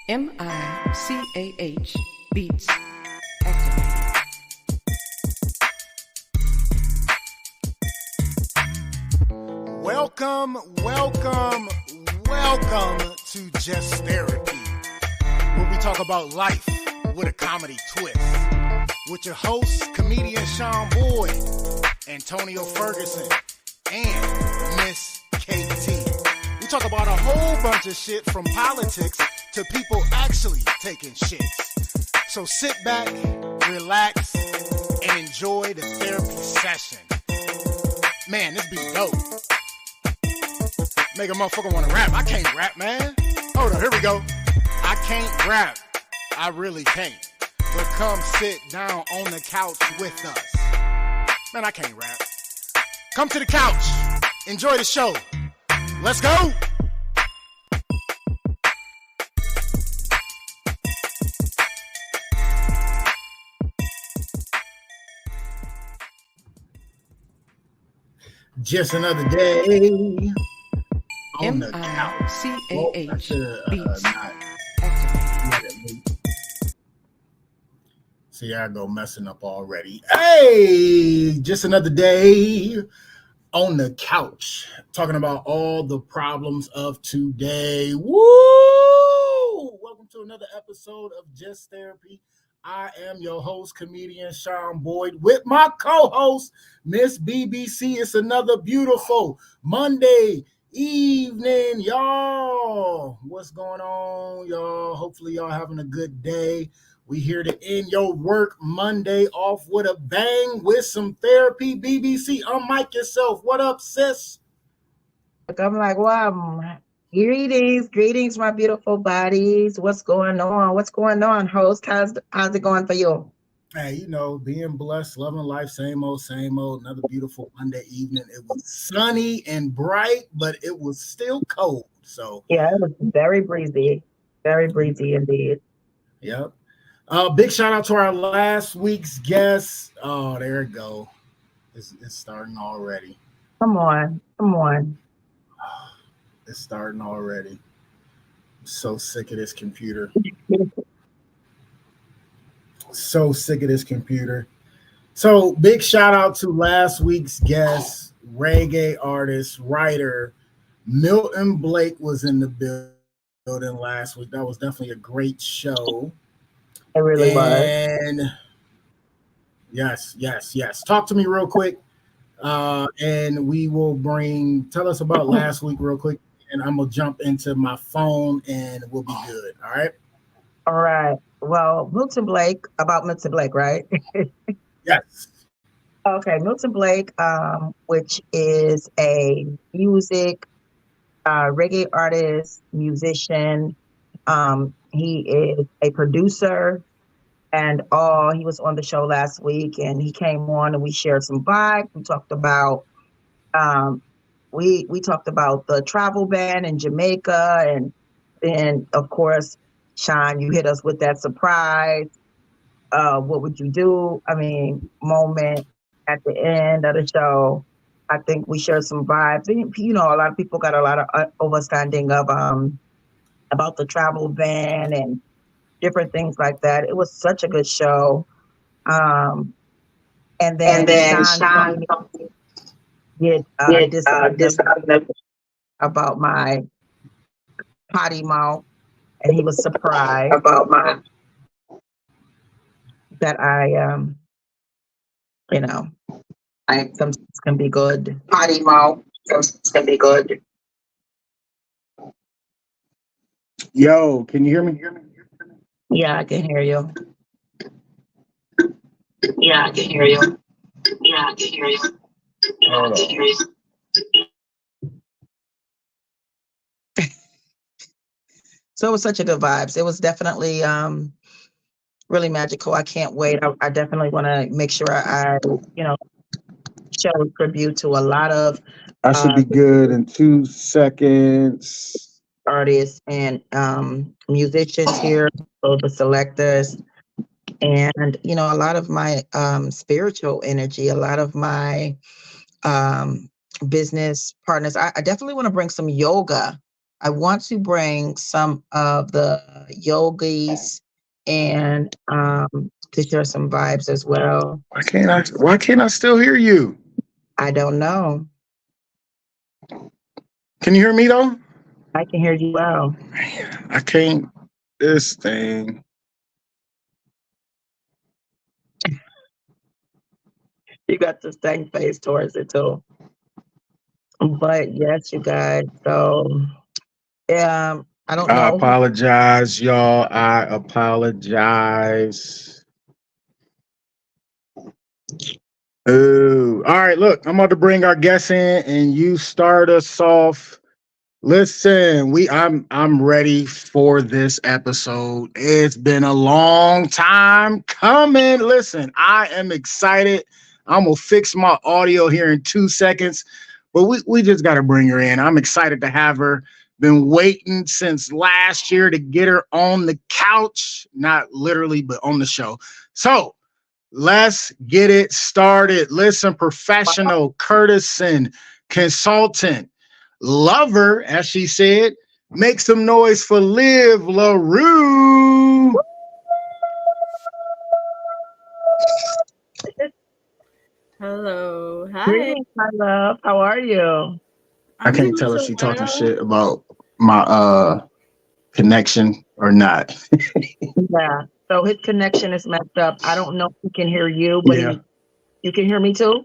MICAH Beats activated. Welcome to Just Therapy, where we talk about life with a comedy twist. With your hosts, comedian Sean Boyd, Antonio Ferguson, and Miss KT. We talk about a whole bunch of shit from politics to people actually taking shits. So sit back, relax, and enjoy the therapy session. Man, this be dope. Make a motherfucker want to rap. I can't rap, man. Hold on, here we go. I can't rap. I really can't. But come sit down on the couch with us. Man, I can't rap. Come to the couch. Enjoy the show. Let's go. Just another day on the couch. MICAH Beats activated. See, I go messing up already. Hey, just another day on the couch, talking about all the problems of today. Woo! Welcome to another episode of Just Therapy. I am your host, comedian Sean Boyd, with my co-host, Miss BBC. It's another beautiful Monday evening, y'all. What's going on, y'all? Hopefully, y'all having a good day. We here to end your work Monday off with a bang with some therapy. BBC, unmic yourself. What up, sis? I'm like, wow. Greetings, my beautiful bodies. What's going on, host? How's it going for you? Hey, you know, being blessed, loving life, same old. Another beautiful Monday evening. It was sunny and bright, but it was still cold. So yeah, it was very breezy indeed. Yep. Big shout out to our last week's guest. Oh, there it go. It's starting already. Come on. It's starting already. I'm so sick of this computer. So big shout out to last week's guest, reggae artist, writer, Milton Blake was in the building last week. That was definitely a great show. It really was. And yes. Talk to me real quick. And we will tell us about last week real quick. And I'm going to jump into my phone and we'll be good. All right. Well, Milton Blake, right? Yes. Okay. Milton Blake, which is a music, reggae artist, musician. He is a producer and all. He was on the show last week and he came on and we shared some vibes. We talked about we talked about the travel ban in Jamaica, and then of course, Sean, you hit us with that surprise. What would you do? I mean, moment at the end of the show. I think we shared some vibes. You know, a lot of people got a lot of understanding of about the travel ban and different things like that. It was such a good show. And then Sean did this about my potty mouth, and he was surprised about that I sometimes can be good. Potty mouth sometimes can be good. Yo, can you hear me? Yeah, I can hear you. So it was such a good vibes. It was definitely really magical. I can't wait. I definitely want to make sure I show tribute to a lot of I should be good in 2 seconds. Artists and musicians here, so the selectors, and a lot of my spiritual energy, a lot of my business partners. I definitely want to bring some yoga I want to bring some of the yogis and to share some vibes as well. Why can't I still hear you? I don't know. Can you hear me though? I can hear you well. I can't. This thing. You got the same face towards it too. But yes, you guys. So I don't I know. apologize, y'all. I apologize. Oh, all right. Look, I'm about to bring our guests in, and you start us off. Listen, I'm ready for this episode. It's been a long time coming. Listen, I am excited. I'm gonna fix my audio here in 2 seconds, but we just gotta bring her in. I'm excited to have her. Been waiting since last year to get her on the couch, not literally, but on the show. So let's get it started. Listen, professional, courtesan, consultant, lover, as she said, make some noise for Liv LaRue. Hello. Hi. Greetings, my love. How are you? I I'm can't doing tell if so she talking well. shit about my connection or not. Yeah. So his connection is messed up. I don't know if he can hear you, but Yeah. you can hear me too?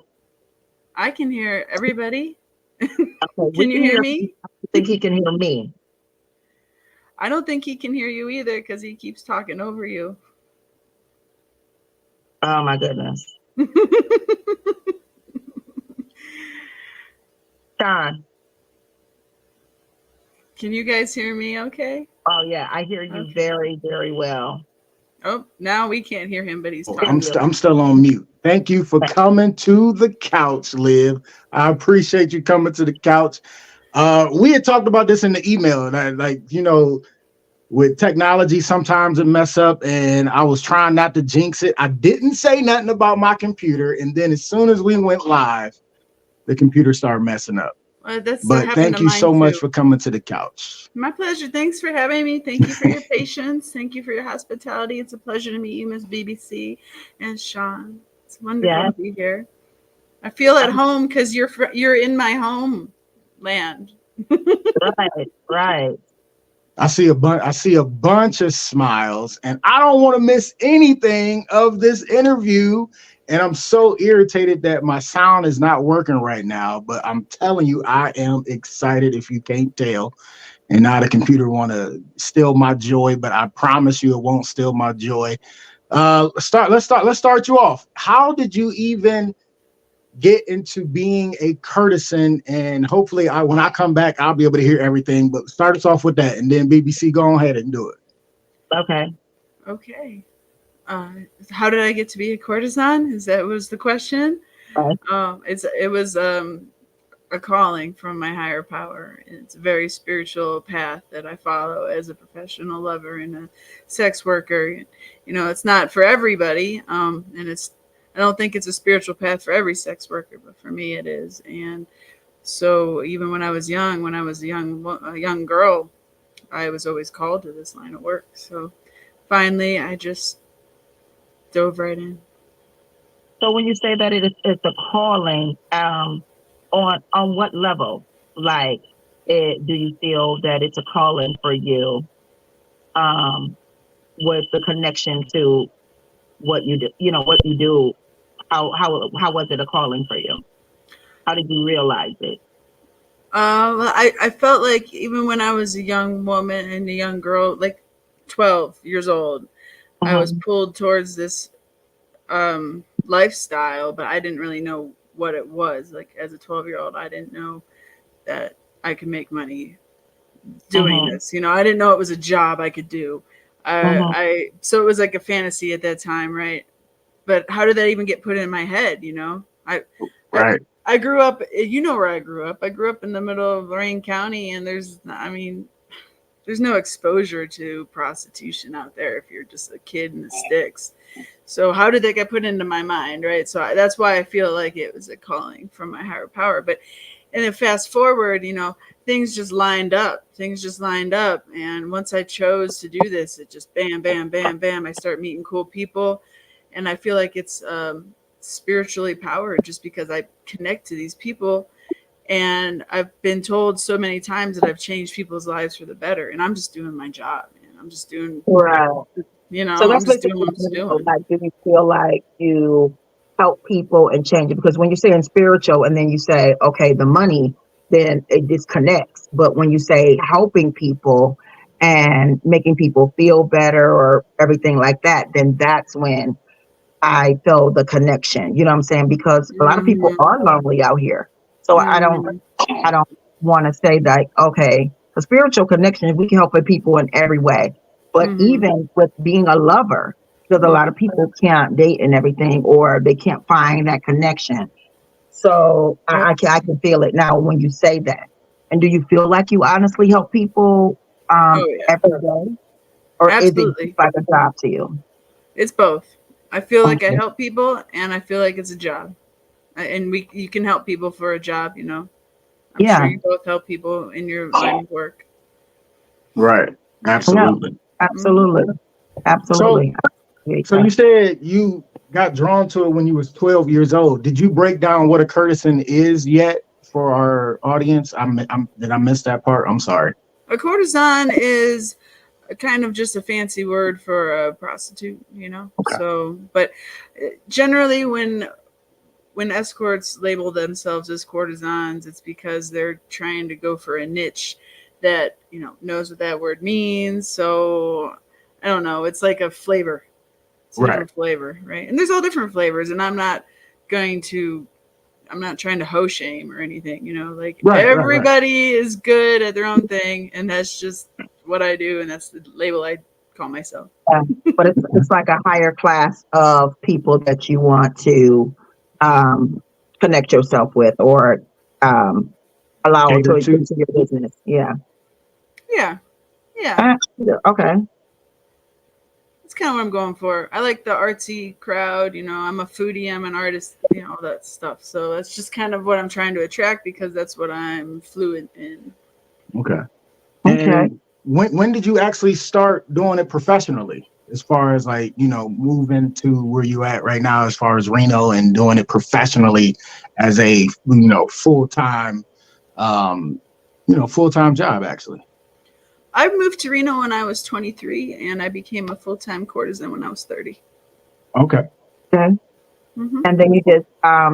I can hear everybody. Okay, we Can you hear him. me? I think he can hear me. I don't think he can hear you either because he keeps talking over you. Oh my goodness. Sean. Can you guys hear me okay? Oh yeah, I hear you Okay. very, very well. Oh, now we can't hear him, but he's I'm, talking. I'm still on mute. Thank you for coming to the couch, Liv. I appreciate you coming to the couch. We had talked about this in the email, and with technology, sometimes it mess up, and I was trying not to jinx it. I didn't say nothing about my computer, and then as soon as we went live, the computer started messing up. That's But happened thank to you mine so much too. for coming to the couch. My pleasure. Thanks for having me. Thank you for your patience. Thank you for your hospitality. It's a pleasure to meet you, Miss BBC and Sean. It's wonderful Yeah. to be here. I feel at home because you're in my home land. Right. I see a bunch of smiles, and I don't want to miss anything of this interview. And I'm so irritated that my sound is not working right now. But I'm telling you, I am excited. If you can't tell, and now the computer want to steal my joy, but I promise you, it won't steal my joy. Let's start you off. How did you even get into being a courtesan? And hopefully when I come back, I'll be able to hear everything, but start us off with that, and then BBC, go ahead and do it. Okay. How did I get to be a courtesan? Was the question? Right. It was a calling from my higher power. It's a very spiritual path that I follow as a professional lover and a sex worker. It's not for everybody, and I don't think it's a spiritual path for every sex worker, but for me it is. And so even when I was young, when I was a young girl, I was always called to this line of work. So finally, I just dove right in. So when you say that it's a calling, on what level? Like, do you feel that it's a calling for you? With the connection to what you do, what you do. How was it a calling for you? How did you realize it? I felt like even when I was a young woman and a young girl, like 12 years old, I was pulled towards this lifestyle, but I didn't really know what it was. Like as a 12-year-old, I didn't know that I could make money doing this. I didn't know it was a job I could do. So it was like a fantasy at that time, right? But how did that even get put in my head? Right. I grew up. You know where I grew up. I grew up in the middle of Lorain County, and there's no exposure to prostitution out there if you're just a kid in the sticks. So how did that get put into my mind, right? So that's why I feel like it was a calling from my higher power. And then fast forward, things just lined up. And once I chose to do this, it just bam, bam, bam, bam. I start meeting cool people. And I feel like it's spiritually powered just because I connect to these people. And I've been told so many times that I've changed people's lives for the better. And I'm just doing my job. And I'm just doing, Right. I'm that's just doing basically what I'm just doing. like, do you feel like you help people and change it? Because when you're saying spiritual and then you say, okay, the money, then it disconnects. But when you say helping people and making people feel better or everything like that, then that's when I feel the connection. You know what I'm saying? Because a lot of people Mhm. are lonely out here. So I don't Mhm. want to say that, okay, the spiritual connection, we can help people in every way. But Mhm. even with being a lover, because a lot of people can't date and everything, or they can't find that connection. So I can feel it now when you say that. And do you feel like you honestly help people Oh yeah, every day? Or is it absolutely. like a job to you? It's both. I feel like I Okay. help people, and I feel like it's a job. And you can help people for a job. I'm sure Yeah. you both help people in your line of work. Right. No, Absolutely. Mhm. absolutely. So Absolutely. so you said you got drawn to it when you was 12 years old. Did you break down what a courtesan is yet for our audience? Did I miss that part? I'm sorry. A courtesan is a kind of just a fancy word for a prostitute. Okay. So, but generally, when escorts label themselves as courtesans, it's because they're trying to go for a niche that knows what that word means. So I don't know. It's like a flavor. It's a Right. different flavor, right? And there's all different flavors, and going to I'm not trying to hoe shame or anything. Like Right. everybody is good at their own thing, and that's just what I do, and that's the label I call myself. Yeah, but it's like a higher class of people that you want to um, connect yourself with or um, allow to Cater to. into your business. Yeah. Yeah, yeah. Yeah, okay. That's kind of what I'm going for. I like the artsy crowd. I'm a foodie. I'm an artist. All that stuff. So that's just kind of what I'm trying to attract because that's what I'm fluent in. Okay. Okay. And when did you actually start doing it professionally? As far as like, moving to where you at right now, as far as Reno and doing it professionally as a, full-time, full-time job actually. I moved to Reno when I was 23, and I became a full-time courtesan when I was 30. Okay. Okay. Mm-hmm. And then you just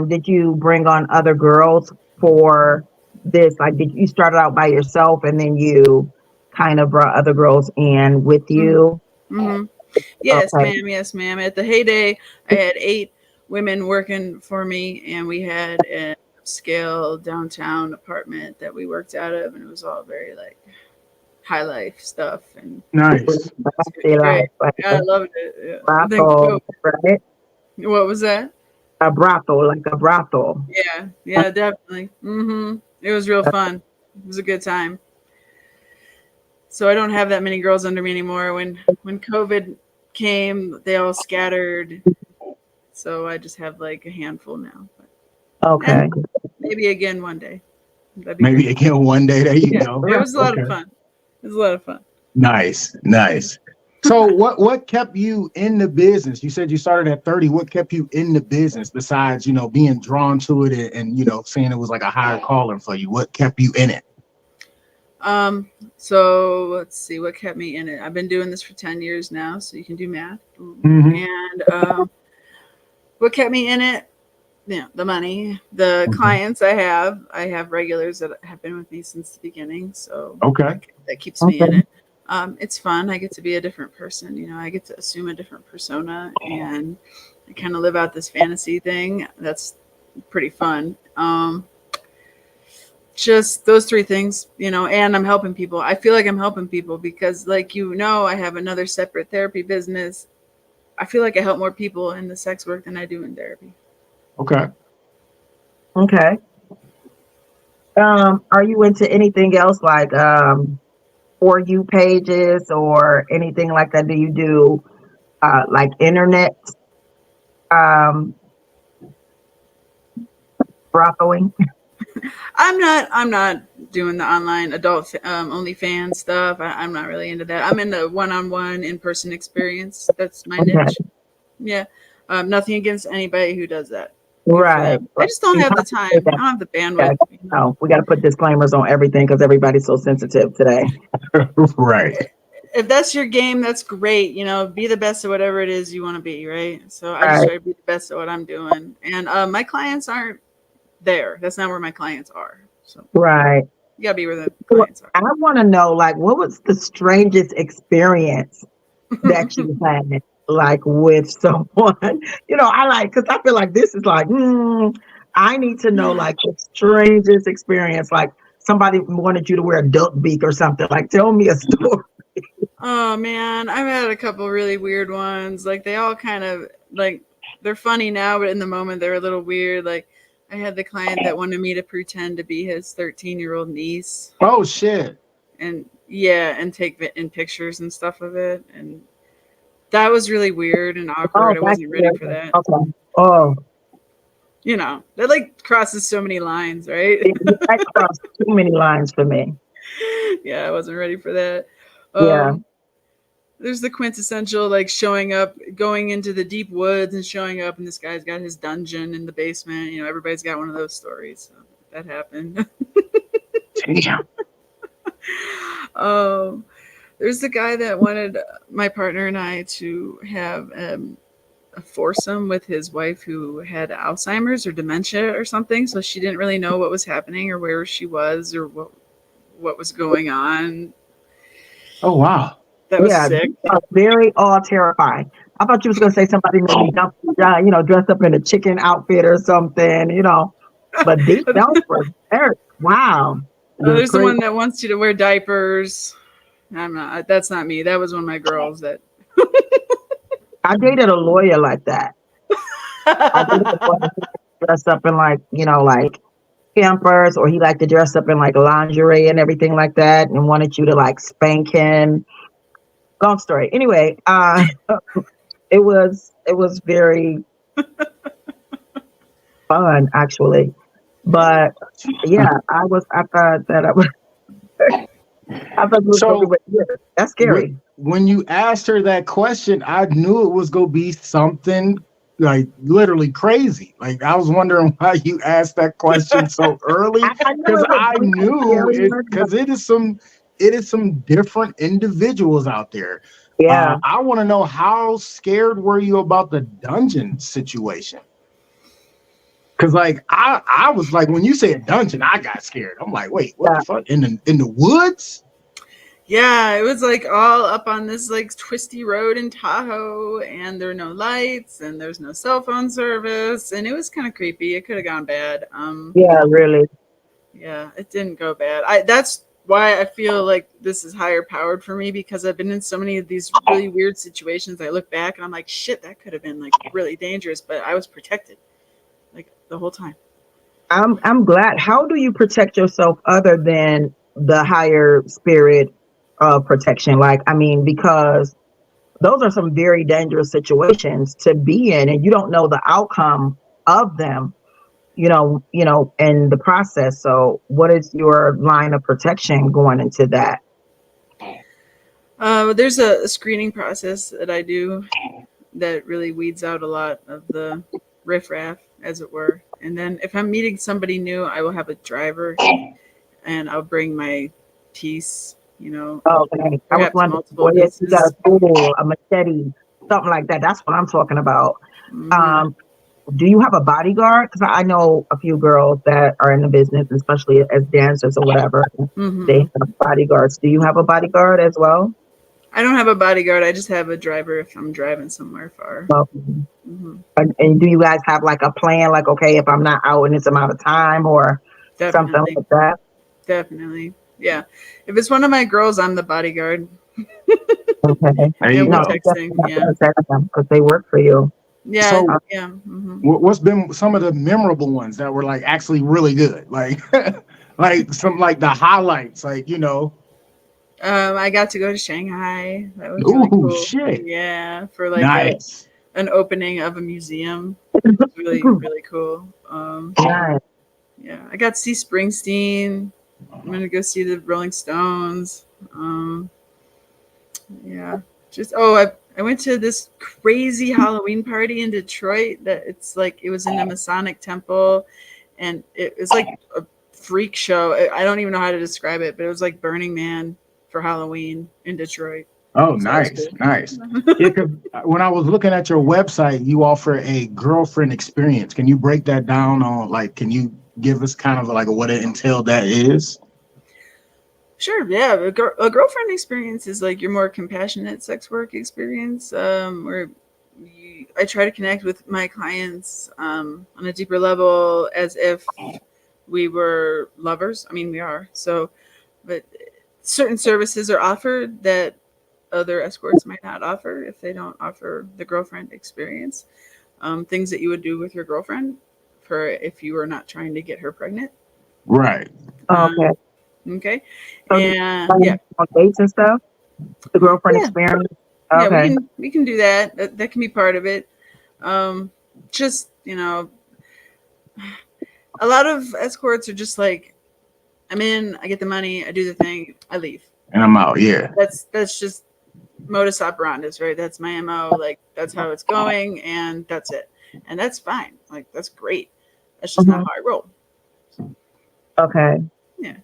did you bring on other girls for this? Like, did you start out by yourself and then you kind of brought other girls in with you? Mm-hmm. Mm-hmm. Yes, Okay. ma'am. Yes, ma'am. At the heyday, I had 8 women working for me, and we had an upscale downtown apartment that we worked out of, and it was all very like high life stuff, and Nice. Say it's great. like I a loved it. Yeah. Thank brothel, you. right? What was that? A brothel, like a brothel. Yeah, definitely. It was real fun. It was a good time. So I don't have that many girls under me anymore. When COVID came, they all scattered. So I just have like a handful now. But, Okay. maybe again one day. That'd be Maybe great. again one day. There you Yeah, go. it was a lot of Okay. fun. It was a lot of fun. Nice. So what kept you in the business? You said you started at 30. What kept you in the business besides, being drawn to it and saying it was like a higher calling for you? What kept you in it? So let's see what kept me in it. I've been doing this for 10 years now, so you can do math. Mm-hmm. And what kept me in it? The money, the clients I have regulars that have been with me since the beginning. So Okay. that keeps me in it. It's fun. I get to be a different person. I get to assume a different persona and I kind of live out this fantasy thing. That's pretty fun. Just those 3 things, and I'm helping people. I feel like I'm helping people because like, I have another separate therapy business. I feel like I help more people in the sex work than I do in therapy. Okay. Okay. Are you into anything else like for you pages or anything like that? Do you do like internet um brotheling? I'm not doing the online adult OnlyFans stuff. I'm not really into that. I'm in the one-on-one in-person experience. That's my Okay. niche. Yeah. Nothing against anybody who does that. Good for Right. them. I just don't have the time. I don't have the Yeah, bandwidth. You know? no, we got to put disclaimers on everything because everybody's so sensitive today. Right. If that's your game, that's great. You know, be the best at whatever it is you want to be, right? So I just Right. try to be the best at what I'm doing. And my clients aren't there. That's not where my clients are. So Right. you gotta be where the Well, clients I want to know, like, what was the strangest experience that are. you had, like, with someone? I like, because I feel like this is like, I need to know, like, the strangest experience, like somebody wanted you to wear a duck beak or something. Like, tell me a story. Oh man, I've had a couple really weird ones. Like they all kind of like they're funny now, but in the moment they're a little weird. Like I had the client that wanted me to pretend to be his 13-year-old niece Oh shit. and and take in pictures and stuff of it, and that was really weird and Oh, awkward. I that's wasn't ready good. for that. Okay. Oh, You know, that like crosses so many lines, right? that crossed too many lines for me. Yeah, I wasn't ready for that. Yeah. There's the quintessential like showing up, going into the deep woods and showing up, and this guy's got his dungeon in the basement. You know, everybody's got one of those stories. So that happened. Damn. There's the guy that wanted my partner and I to have a foursome with his wife who had Alzheimer's or dementia or something. So she didn't really know what was happening or where she was or what was going on. Oh wow. That was Yeah, sick. very all terrifying. I thought you was gonna say somebody maybe dressed up in a chicken outfit or something. But those were very wow. That's There's the crazy. one that wants you to wear diapers. I'm not. That's not me. That was one of my girls that. I dated a lawyer like that. I dated a lawyer who dressed up in like Pampers, or he liked to dress up in like lingerie and everything like that, and wanted you to like spank him. Long story. Anyway, it was very fun actually, but yeah, I thought that I was. I thought it was So that's scary. when you asked her that question, I knew it was gonna be something like literally crazy. Like I was wondering why you asked that question so early, I knew because it was I knew it, scary. because it is some different individuals out there. Yeah. I want to know, how scared were you about the dungeon situation? Because like I was like, when you said dungeon, I got scared. I'm like, wait, what the fuck? In the woods? Yeah, it was like all up on this like twisty road in Tahoe, and there were no lights, and there's no cell phone service, and it was kind of creepy. It could have gone bad. Yeah, really. Yeah, it didn't go bad. That's why I feel like this is higher powered for me, because I've been in so many of these really weird situations. I look back and I'm like, shit, that could have been like really dangerous, but I was protected like the whole time. I'm glad. How do you protect yourself other than the higher spirit protection? Like, I mean, because those are some very dangerous situations to be in, and you don't know the outcome of them, in the process. So what is your line of protection going into that? There's a screening process that I do that really weeds out a lot of the riffraff, as it were. And then if I'm meeting somebody new, I will have a driver and I'll bring my piece, Okay. I was perhaps wondering, multiple if you got pieces. a tool, a machete, something like that. That's what I'm talking about. Mhm. Do you have a bodyguard? Because I know a few girls that are in the business, especially as dancers or whatever. They Mhm. have bodyguards. Do you have a bodyguard as well? I don't have a bodyguard. I just have a driver if I'm driving somewhere far. Well, Mhm. and do you guys have like a plan? Like, okay, if I'm not out in this amount of time or something Definitely. like that? Definitely. Yeah. If it's one of my girls, I'm the bodyguard. Okay. There Yeah, you we're go. texting. Yeah. Because they work for you. Yeah. So Yeah. Mhm. what's been some of the memorable ones that were like actually really good? Like like some like the highlights, like I got to go to Shanghai. That was really ooh cool. shit. Yeah, for like Nice. an opening of a museum. It was really, really cool. Nice. Yeah, I got to see Springsteen. I'm gonna go see the Rolling Stones. Yeah, just I went to this crazy Halloween party in Detroit that it's like it was in a Masonic temple, and it was like a freak show. I don't even know how to describe it, but it was like Burning Man for Halloween in Detroit. Oh, So that was nice, cool. nice. Yeah, 'cause when I was looking at your website, you offer a girlfriend experience. Can you break that down on like? Can you give us kind of like what it entailed that is? Sure, yeah. A girlfriend experience is like your more compassionate sex work experience, where I try to connect with my clients on a deeper level as if we were lovers. I mean, we are. So, but certain services are offered that other escorts might not offer if they don't offer the girlfriend experience. Things that you would do with your girlfriend for if you were not trying to get her pregnant. Right. Okay. Okay. So And yeah, on dates and stuff, the girlfriend yeah. experience. Yeah, Okay. we can do that. That can be part of it. Just a lot of escorts are just like, I'm in, I get the money, I do the thing, I leave. And I'm out. Yeah. That's just modus operandus, right? That's my MO. Like that's how it's going, and that's it, and that's fine. Like that's great. That's just not Mhm. how I roll. Okay. Yeah.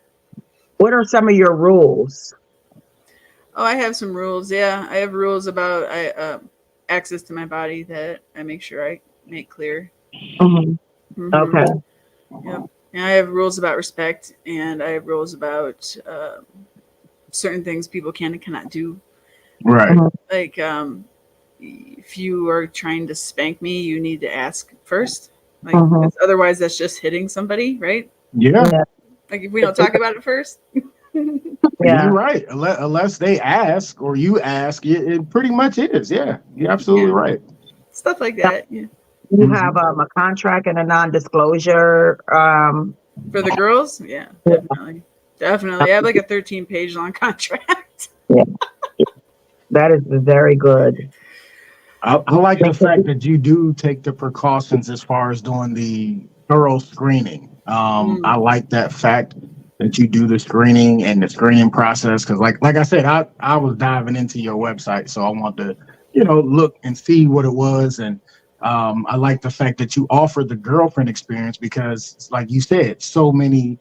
What are some of your rules? Oh, I have some rules. Yeah, I have rules about access to my body that I make sure I make clear. Mhm. Mm-hmm. Okay. Yep. And I have rules about respect, and I have rules about certain things people can and cannot do. Right. Mhm. Like, if you are trying to spank me, you need to ask first. Like, Mhm. because otherwise, that's just hitting somebody, right? Yeah. Yeah. Like, if we don't talk about it first. Yeah. You're right. Unless they ask or you ask, it pretty much is. Yeah. You're absolutely Yeah. right. Stuff like that. Yeah. You have Mhm. a contract and a non-disclosure. For the girls, yeah, Yeah. definitely. Definitely. I have like a 13-page long contract. Yeah. That is very good. I like the fact that you do take the precautions as far as doing the thorough screening. I Mm. like that fact that you do the screening and the screening process because, like I said, I was diving into your website, so I want to, look and see what it was, and I like the fact that you offer the girlfriend experience because, like you said, so many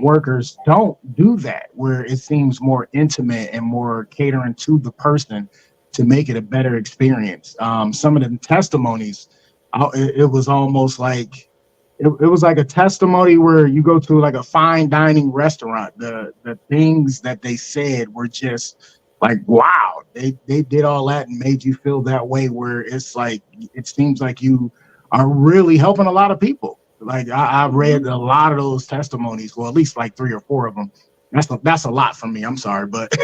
workers don't do that, where it seems more intimate and more catering to the person to make it a better experience. Some of the testimonies, it was almost like it was like a testimony where you go to like a fine dining restaurant. The things that they said were just like wow. They did all that and made you feel that way. Where it's like it seems like you are really helping a lot of people. Like I read a lot of those testimonies, well, at least like 3 or 4 of them. That's a lot for me. I'm sorry, but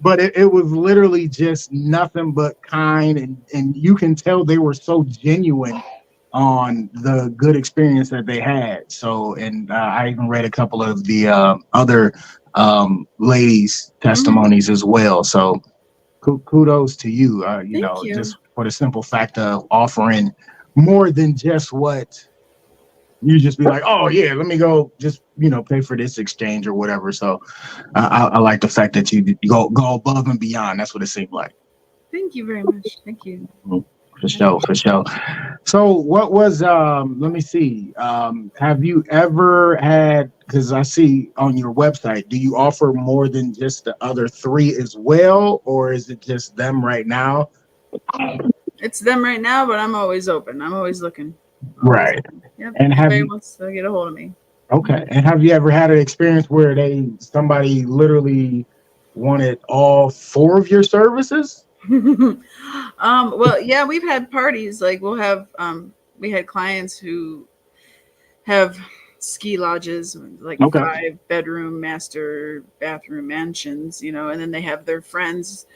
but it was literally just nothing but kind and you can tell they were so genuine on the good experience that they had. So and I even read a couple of the other ladies Mm-hmm. testimonies as well. So kudos to you, Thank you. just for the simple fact of offering more than just what you just be like, oh yeah, let me go just pay for this exchange or whatever. So I like the fact that you go above and beyond. That's what it seemed like. Thank you very much. Thank you. For sure, for sure. So what was let me see. Have you ever had, because I see on your website, do you offer more than just the other 3 as well, or is it just them right now? It's them right now, but I'm always open. I'm always looking. Always Right. looking. Yep. And have Anybody you wants to get a hold of me. okay. And have you ever had an experience where somebody literally wanted all 4 of your services? Well, yeah, we've had parties. Like we had clients who have ski lodges, like Okay. 5-bedroom master bathroom mansions, and then they have their friends.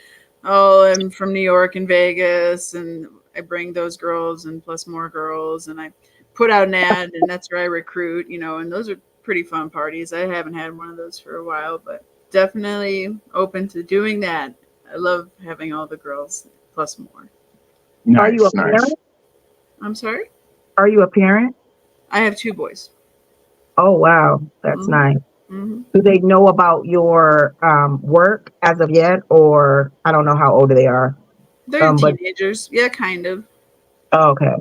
Oh, I'm from New York and Vegas, and I bring those girls and plus more girls, and I put out an ad, and that's where I recruit, and those are pretty fun parties. I haven't had one of those for a while, but definitely open to doing that. I love having all the girls plus more. Are you a Nice, nice. parent? I'm sorry? Are you a parent? I have 2 boys. Oh, wow. That's Mhm. nice. Mhm. Do they know about your work as of yet? Or I don't know how old they are. They're But teenagers. Yeah, kind of. oh, okay.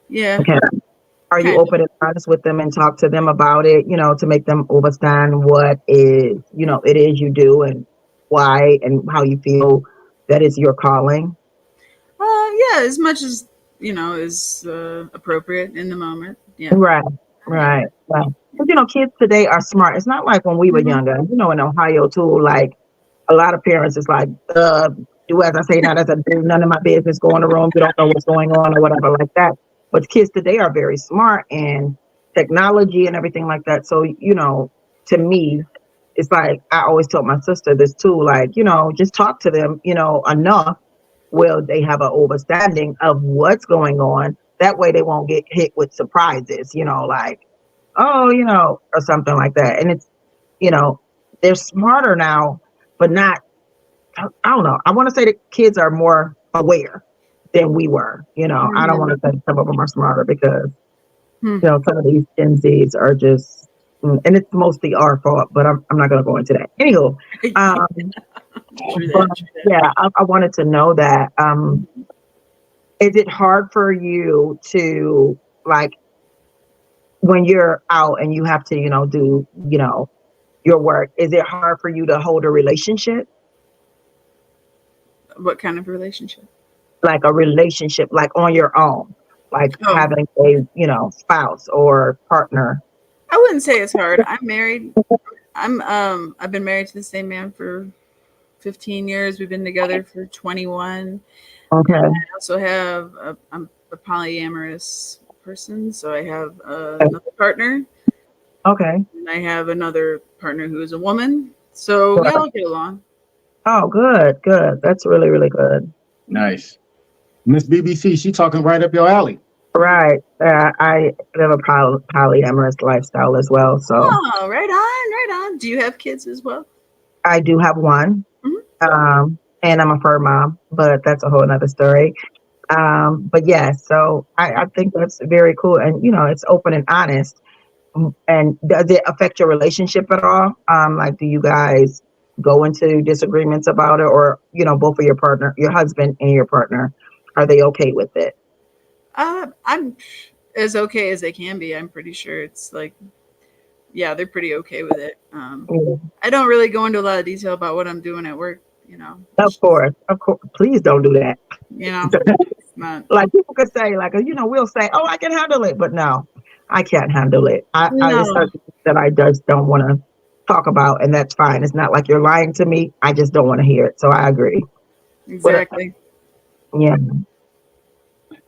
Yeah, Okay. Are you kind of. open and honest with them and talk to them about it, to make them understand what is, it is you do and why and how you feel that is your calling? Yeah, as much as is appropriate in the moment. Yeah. Right, Yeah. right, right. But kids today are smart. It's not like when we were Mhm. younger. In Ohio too, like a lot of parents is like, do as I say, not as I do. None of my business. Go in the room. You don't know what's going on or whatever like that. But kids today are very smart and technology and everything like that. So to me, it's like I always told my sister this too. Like just talk to them. Enough where they have an understanding of what's going on. That way they won't get hit with surprises. Like oh, or something like that. And it's you know they're smarter now, but not I don't know. I want to say that kids are more aware than we were. I don't want Mhm. to say some of them are smarter because, Hmm. some of these Gen Zs are just, and it's mostly our fault, but I'm not going to go into that. Anywho, um, True but that. True that. yeah, I wanted to know that. Is it hard for you to, like, when you're out and you have to, do, your work, is it hard for you to hold a relationship? What kind of relationship? Like a relationship, like on your own, like Oh, having a spouse or partner. I wouldn't say it's hard. I'm married. I've been married to the same man for 15 years. We've been together for 21. Okay. I also have I'm a polyamorous person, so I have another partner, Okay. and I have another partner who is a woman. So we Right. all get along. Oh, good, good. That's really, really good. Nice. Miss BBC, she talking right up your alley. Right. I live a polyamorous lifestyle as well. So Oh, right on, right on. Do you have kids as well? I do have one, Mhm. and I'm a fur mom, but that's a whole nother story. But yeah, so I think that's very cool. And, it's open and honest. And does it affect your relationship at all? Like, do you guys go into disagreements about it, or both of your husband and your partner, are they okay with it? I'm as okay as they can be. I'm pretty sure it's like, yeah, they're pretty okay with it. Yeah. I don't really go into a lot of detail about what I'm doing at work. Of It's just, course, of course. Please don't do that. you know, it's not. Like people could say, like we'll say, "Oh, I can handle it," but no, I can't handle it. I it's No, certain things that I just don't want to talk about, and that's fine. It's not like you're lying to me. I just don't want to hear it. So I agree. But exactly. yeah,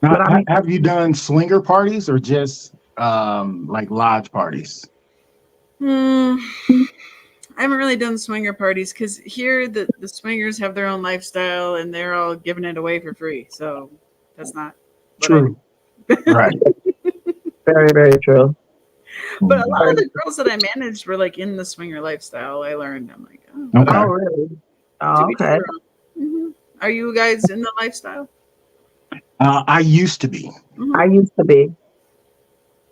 Now, but I mean, have you done swinger parties or just like lodge parties? Hmm. I haven't really done swinger parties because here the swingers have their own lifestyle and they're all giving it away for free. So that's not what I do. True. Right. very, very true. But a lot Very- of the girls that I managed were like in the swinger lifestyle. I learned. I'm like, oh, Okay. Oh, really? to Oh, be okay. true. Hmm. Are you guys in the lifestyle? I used to be. I Hmm. used to be.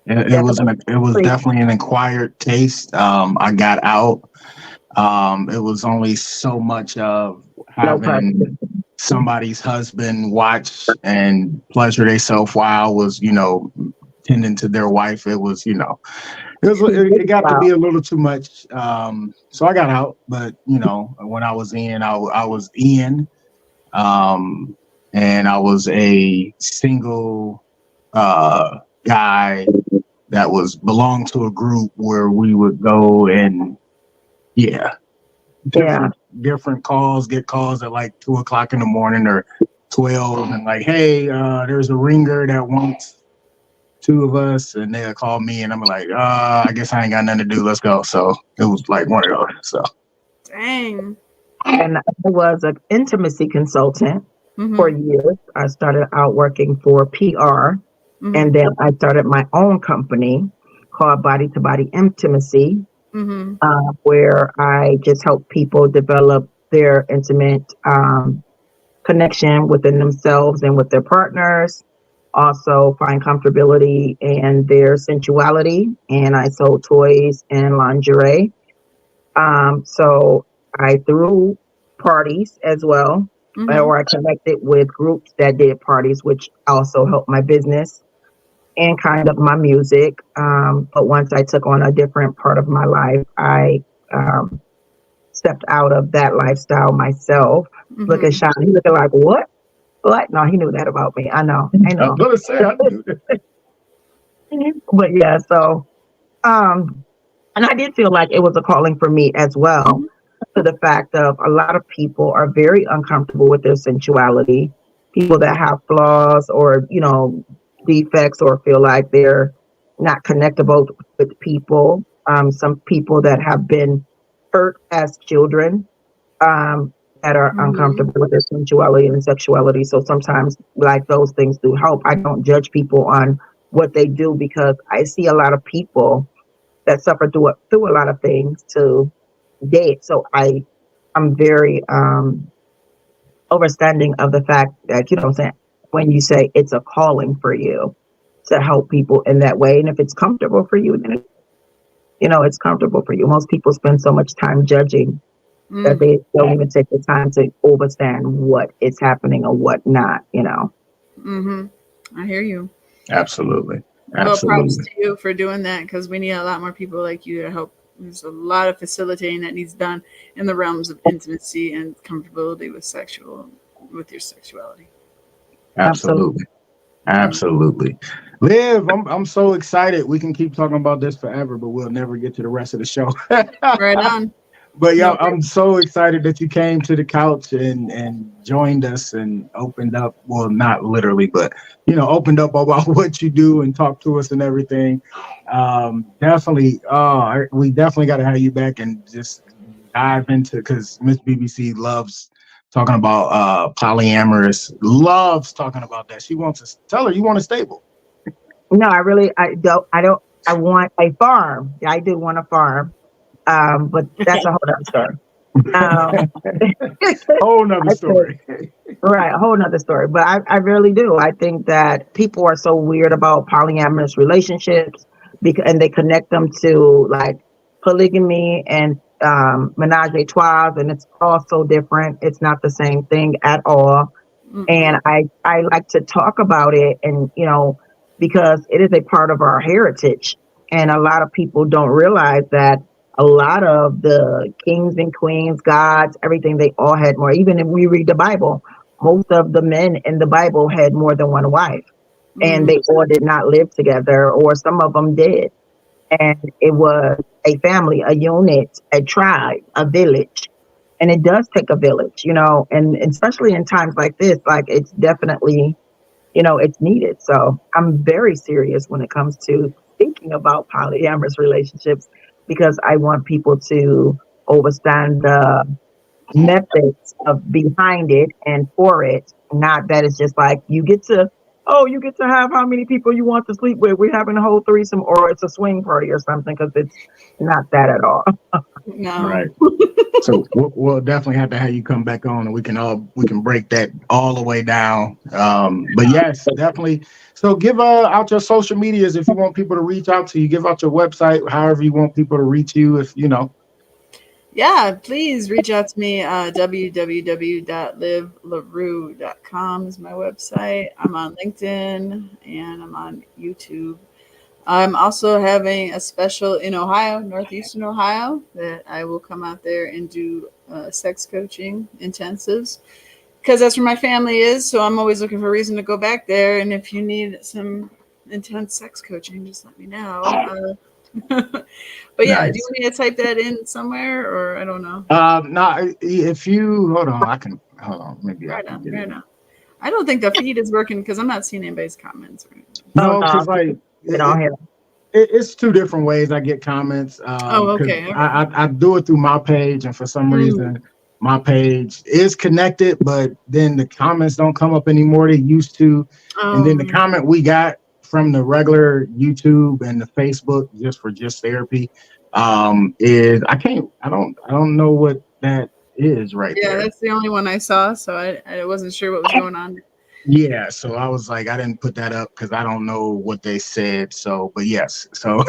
It was Definitely definitely an acquired taste. I got out. It was only so much of no pressure. having somebody's husband watch and pleasure themselves while I was, tending to their wife. It was, it got to Wow. be a little too much. So I got out, but when I was in, I was in, um, and I was a single guy that was belonged to a group where we would go and yeah, Yeah. different calls, get calls at like 2 o'clock in the morning or 12 and like, hey, there's a ringer that wants two of us, and they'll call me and I'm like, I guess I ain't got nothing to do. Let's go. So it was like one of those. So Dang. And I was an intimacy consultant for Hmm. years. I started out working for PR, Hmm. and then I started my own company called Body to Body Intimacy, Hmm. where I just help people develop their intimate connection within themselves and with their partners. also find comfortability in their sensuality. And I sold toys and lingerie. So I threw parties as well, or I connected with groups that did parties, which also helped my business and kind of my music. But once I took on a different part of my life, I um, stepped out of that lifestyle myself. Look at Sean, he looking like, what? What? No, he knew that about me. I know. I was gonna say I knew that. But yeah, so and I did feel like it was a calling for me as well, to the fact of a lot of people are very uncomfortable with their sensuality. People that have flaws or, defects, or feel like they're not connectable with people. Some people that have been hurt as children, that are uncomfortable with their sensuality and sexuality. So sometimes, like, those things do help. I don't judge people on what they do, because I see a lot of people that suffer through a lot of things to date. So I'm very understanding of the fact that, what I'm saying, when you say it's a calling for you to help people in that way, and if it's comfortable for you, then it's comfortable for you. Most people spend so much time judging that they don't even take the time to understand what is happening or what not. I hear you. Absolutely. Well, props to you for doing that, because we need a lot more people like you to help. There's a lot of facilitating that needs done in the realms of intimacy and comfortability with your sexuality. Absolutely. Liv, I'm so excited. We can keep talking about this forever, but we'll never get to the rest of the show. Right on. But yeah, I'm so excited that you came to the couch and joined us and opened up. Well, not literally, but opened up about what you do and talked to us and everything. Definitely, we definitely got to have you back and just dive into, because Miss BBC loves talking about polyamorous. Loves talking about that. She wants to tell her you want a stable. No, I don't. I want a farm. I do want a farm. But that's a whole other story. Whole nother story. Right, a whole nother story. But I really do. I think that people are so weird about polyamorous relationships, and they connect them to, like, polygamy and menage a trois, and it's all so different. It's not the same thing at all. And I like to talk about it, and because it is a part of our heritage, and a lot of people don't realize that a lot of the kings and queens, gods, everything, they all had more. Even if we read the Bible, most of the men in the Bible had more than one wife, and they all did not live together, or some of them did. And it was a family, a unit, a tribe, a village. And it does take a village, and especially in times like this, like, it's definitely, it's needed. So I'm very serious when it comes to thinking about polyamorous relationships, because I want people to understand the methods of behind it and for it. Not that it's just like you get to have how many people you want to sleep with. We're having a whole threesome, or it's a swing party or something, because it's not that at all. No. Right. So we'll definitely have to have you come back on, and we can break that all the way down. But yes, definitely. So give out your social medias if you want people to reach out to you. Give out your website, however you want people to reach you. If you know. Yeah, please reach out to me. www.livelarue.com is my website. I'm on LinkedIn and I'm on YouTube. I'm also having a special in Ohio, Northeastern Ohio, that I will come out there and do sex coaching intensives, because that's where my family is. So I'm always looking for a reason to go back there. And if you need some intense sex coaching, just let me know. But yeah, Nice. do you want me to type that in somewhere, or I don't know? No, if you hold on, maybe Right I can now, get right it. now. I don't think the feed is working because I'm not seeing anybody's comments. No, because like it's two different ways I get comments. Okay. I do it through my page, and for some reason my page is connected, but then the comments don't come up anymore. They used to, and then the comment we got from the regular YouTube and the Facebook just therapy is I don't know what that is right there. Yeah, that's the only one I saw, so I wasn't sure what was going on. Yeah, so I was like, I didn't put that up because I don't know what they said. So, but yes, so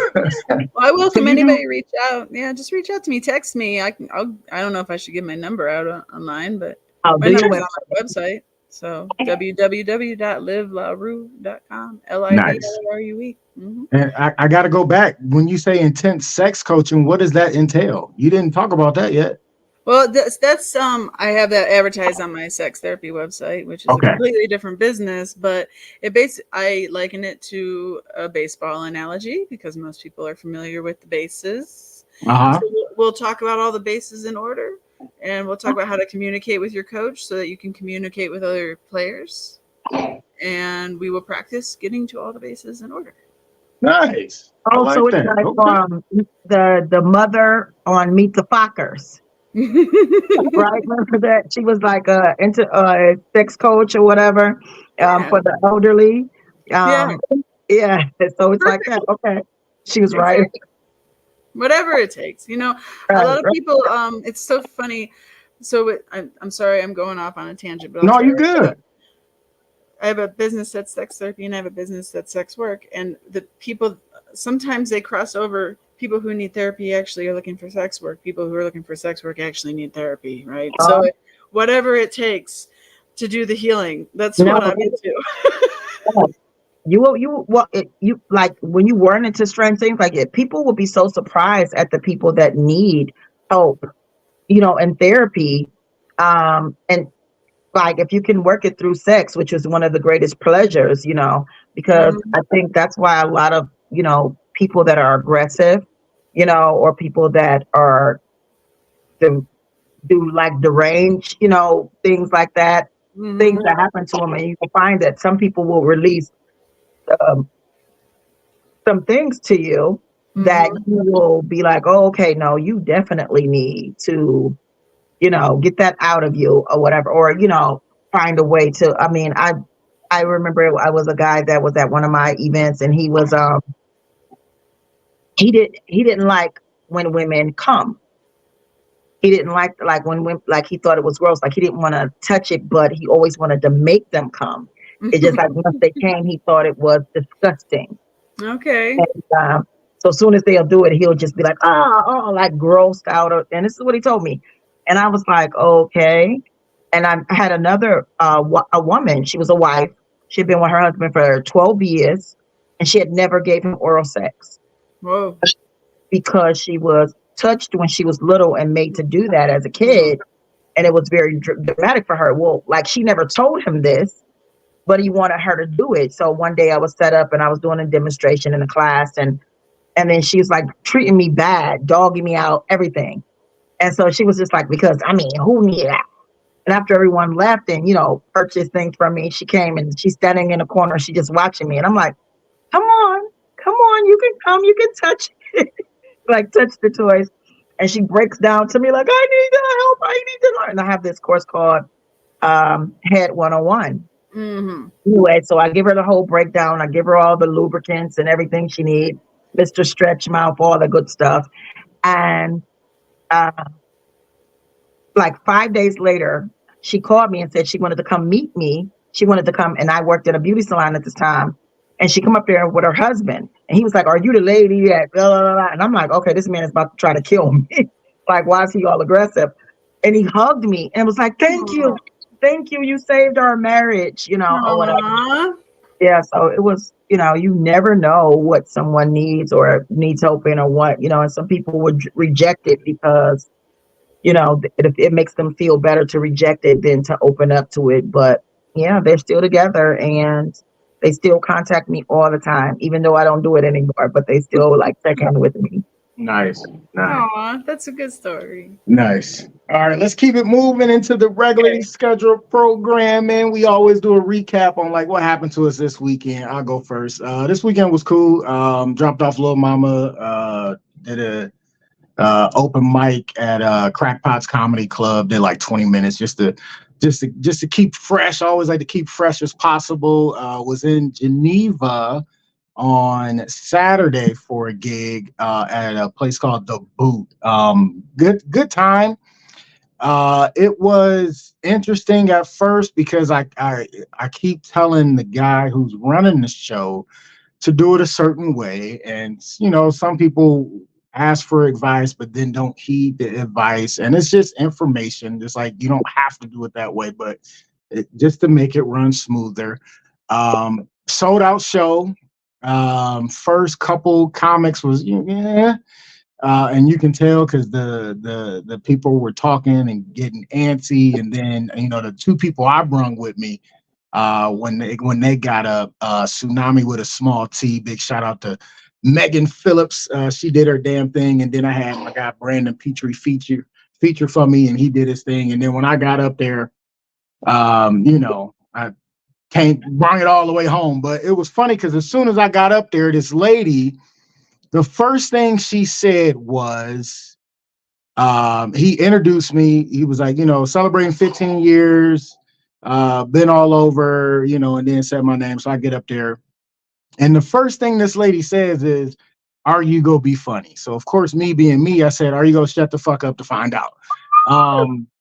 Well, I welcome you anybody do to reach out. Yeah, just reach out to me. Text me. I don't know if I should give my number out online, but I'll my do your number's on website. my website. So www.livelarue.com. nice. LIVLRUE. Mm-hmm. And I got to go back. When you say intense sex coaching, what does that entail? You didn't talk about that yet. Well, that's I have that advertised on my sex therapy website, which is a Okay. completely different business, but I liken it to a baseball analogy because most people are familiar with the bases. Uh-huh. So we'll talk about all the bases in order, and we'll talk about how to communicate with your coach so that you can communicate with other players, and we will practice getting to all the bases in order. Nice. I Oh, like so it's that. like Okay. the mother on Meet the Fockers. Right, remember that she was like into sex coach or whatever Yeah, for the elderly. yeah, Um, yeah, so it's like perfect. that. Okay, she was right. Exactly. Whatever it takes, a Right, lot of right. people, it's so funny. So I'm sorry, I'm going off on a tangent, but I'll No, try. you good. I have a business that's sex therapy and I have a business that's sex work. And the people, sometimes they cross over. People who need therapy actually are looking for sex work. People who are looking for sex work actually need therapy, right? So Um, whatever it takes to do the healing, that's no, what I'm into. you like when you weren't into strange things like it. People will be so surprised at the people that need help, and therapy. And like if you can work it through sex, which is one of the greatest pleasures, because Mhm. I think that's why a lot of, people that are aggressive, or people that are do like deranged, things like that, things Mhm. that happen to them. And you will find that some people will release um, some things to you that Mhm. you will be like, oh, okay, no, you definitely need to, get that out of you or whatever, or, find a way to, I remember I was a guy that was at one of my events and he was, he didn't like when women come. He didn't like when women, like he thought it was gross, like he didn't want to touch it, but he always wanted to make them come. It's just like once they came, he thought it was disgusting. Okay. And so as soon as they'll do it, he'll just be like, like grossed out. And this is what he told me. And I was like, okay. And I had another, a woman, she was a wife. She had been with her husband for 12 years and she had never gave him oral sex Whoa. because she was touched when she was little and made to do that as a kid. And it was very dramatic for her. Well, like she never told him this, but he wanted her to do it. So one day I was set up and I was doing a demonstration in the class and then she was like treating me bad, dogging me out, everything. And so she was just like, because who need that? And after everyone left and, purchased things from me, she came and she's standing in the corner. She just watching me. And I'm like, come on, you can come, you can touch it. Like touch the toys. And she breaks down to me like, I need to help. I need to learn. And I have this course called Head 101. Mm-hmm. Anyway, so I give her the whole breakdown. I give her all the lubricants and everything she needs, Mr. Stretch Mouth, all the good stuff. And uh, like 5 days later, she called me and said she wanted to come meet me. She wanted to come, and I worked at a beauty salon at this time. And she come up there with her husband, and he was like, "Are you the lady that?" Blah, blah, blah. And I'm like, "Okay, this man is about to try to kill me. Like, why is he all aggressive?" And he hugged me and was like, thank you, you saved our marriage, or whatever." Aww. Yeah, so it was, you never know what someone needs or needs help in or what, and some people would reject it because it makes them feel better to reject it than to open up to it. But yeah, they're still together and they still contact me all the time, even though I don't do it anymore, but they still like check in with me. Nice. Nice. Aw, that's a good story. Nice. All right, let's keep it moving into the regularly scheduled programming. We always do a recap on like what happened to us this weekend. I'll go first. This weekend was cool. Dropped off Lil Mama. Did a open mic at Crackpots Comedy Club. Did like 20 minutes just to keep fresh. I always like to keep fresh as possible. Was in Geneva on Saturday for a gig at a place called The Boot. Good time. It was interesting at first because I keep telling the guy who's running the show to do it a certain way. And, some people ask for advice, but then don't heed the advice. And it's just information. Just like you don't have to do it that way, but just to make it run smoother. Sold out show. First couple comics was, yeah. And you can tell because the people were talking and getting antsy. And then, the two people I brung with me, when they got a Tsunami with a small T. Big shout out to Megan Phillips. She did her damn thing, and then I had my guy Brandon Petrie feature for me, and he did his thing. And then when I got up there, I can't bring it all the way home, but it was funny because as soon as I got up there, this lady, the first thing she said was, he introduced me. He was like, celebrating 15 years. Been all over, and then said my name. So I get up there. And the first thing this lady says is, are you gonna be funny? So of course, me being me, I said, are you gonna shut the fuck up to find out?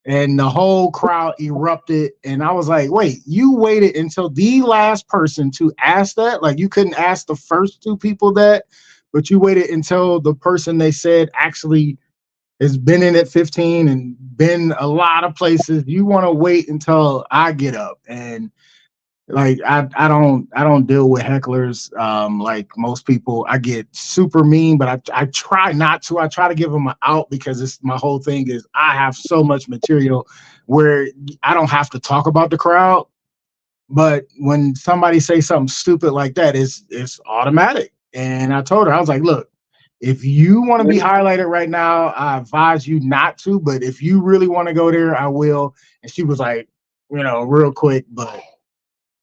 And the whole crowd erupted. And I was like, wait, you waited until the last person to ask that? Like you couldn't ask the first two people that, but you waited until the person they said actually has been in at 15 and been a lot of places. You want to wait until I get up. And like I don't deal with hecklers like most people. I get super mean, but I try not to. I try to give them an out because it's my whole thing is I have so much material where I don't have to talk about the crowd. But when somebody say something stupid like that, it's automatic. And I told her, I was like, look, if you want to be highlighted right now, I advise you not to. But if you really want to go there, I will. And she was like, real quick, but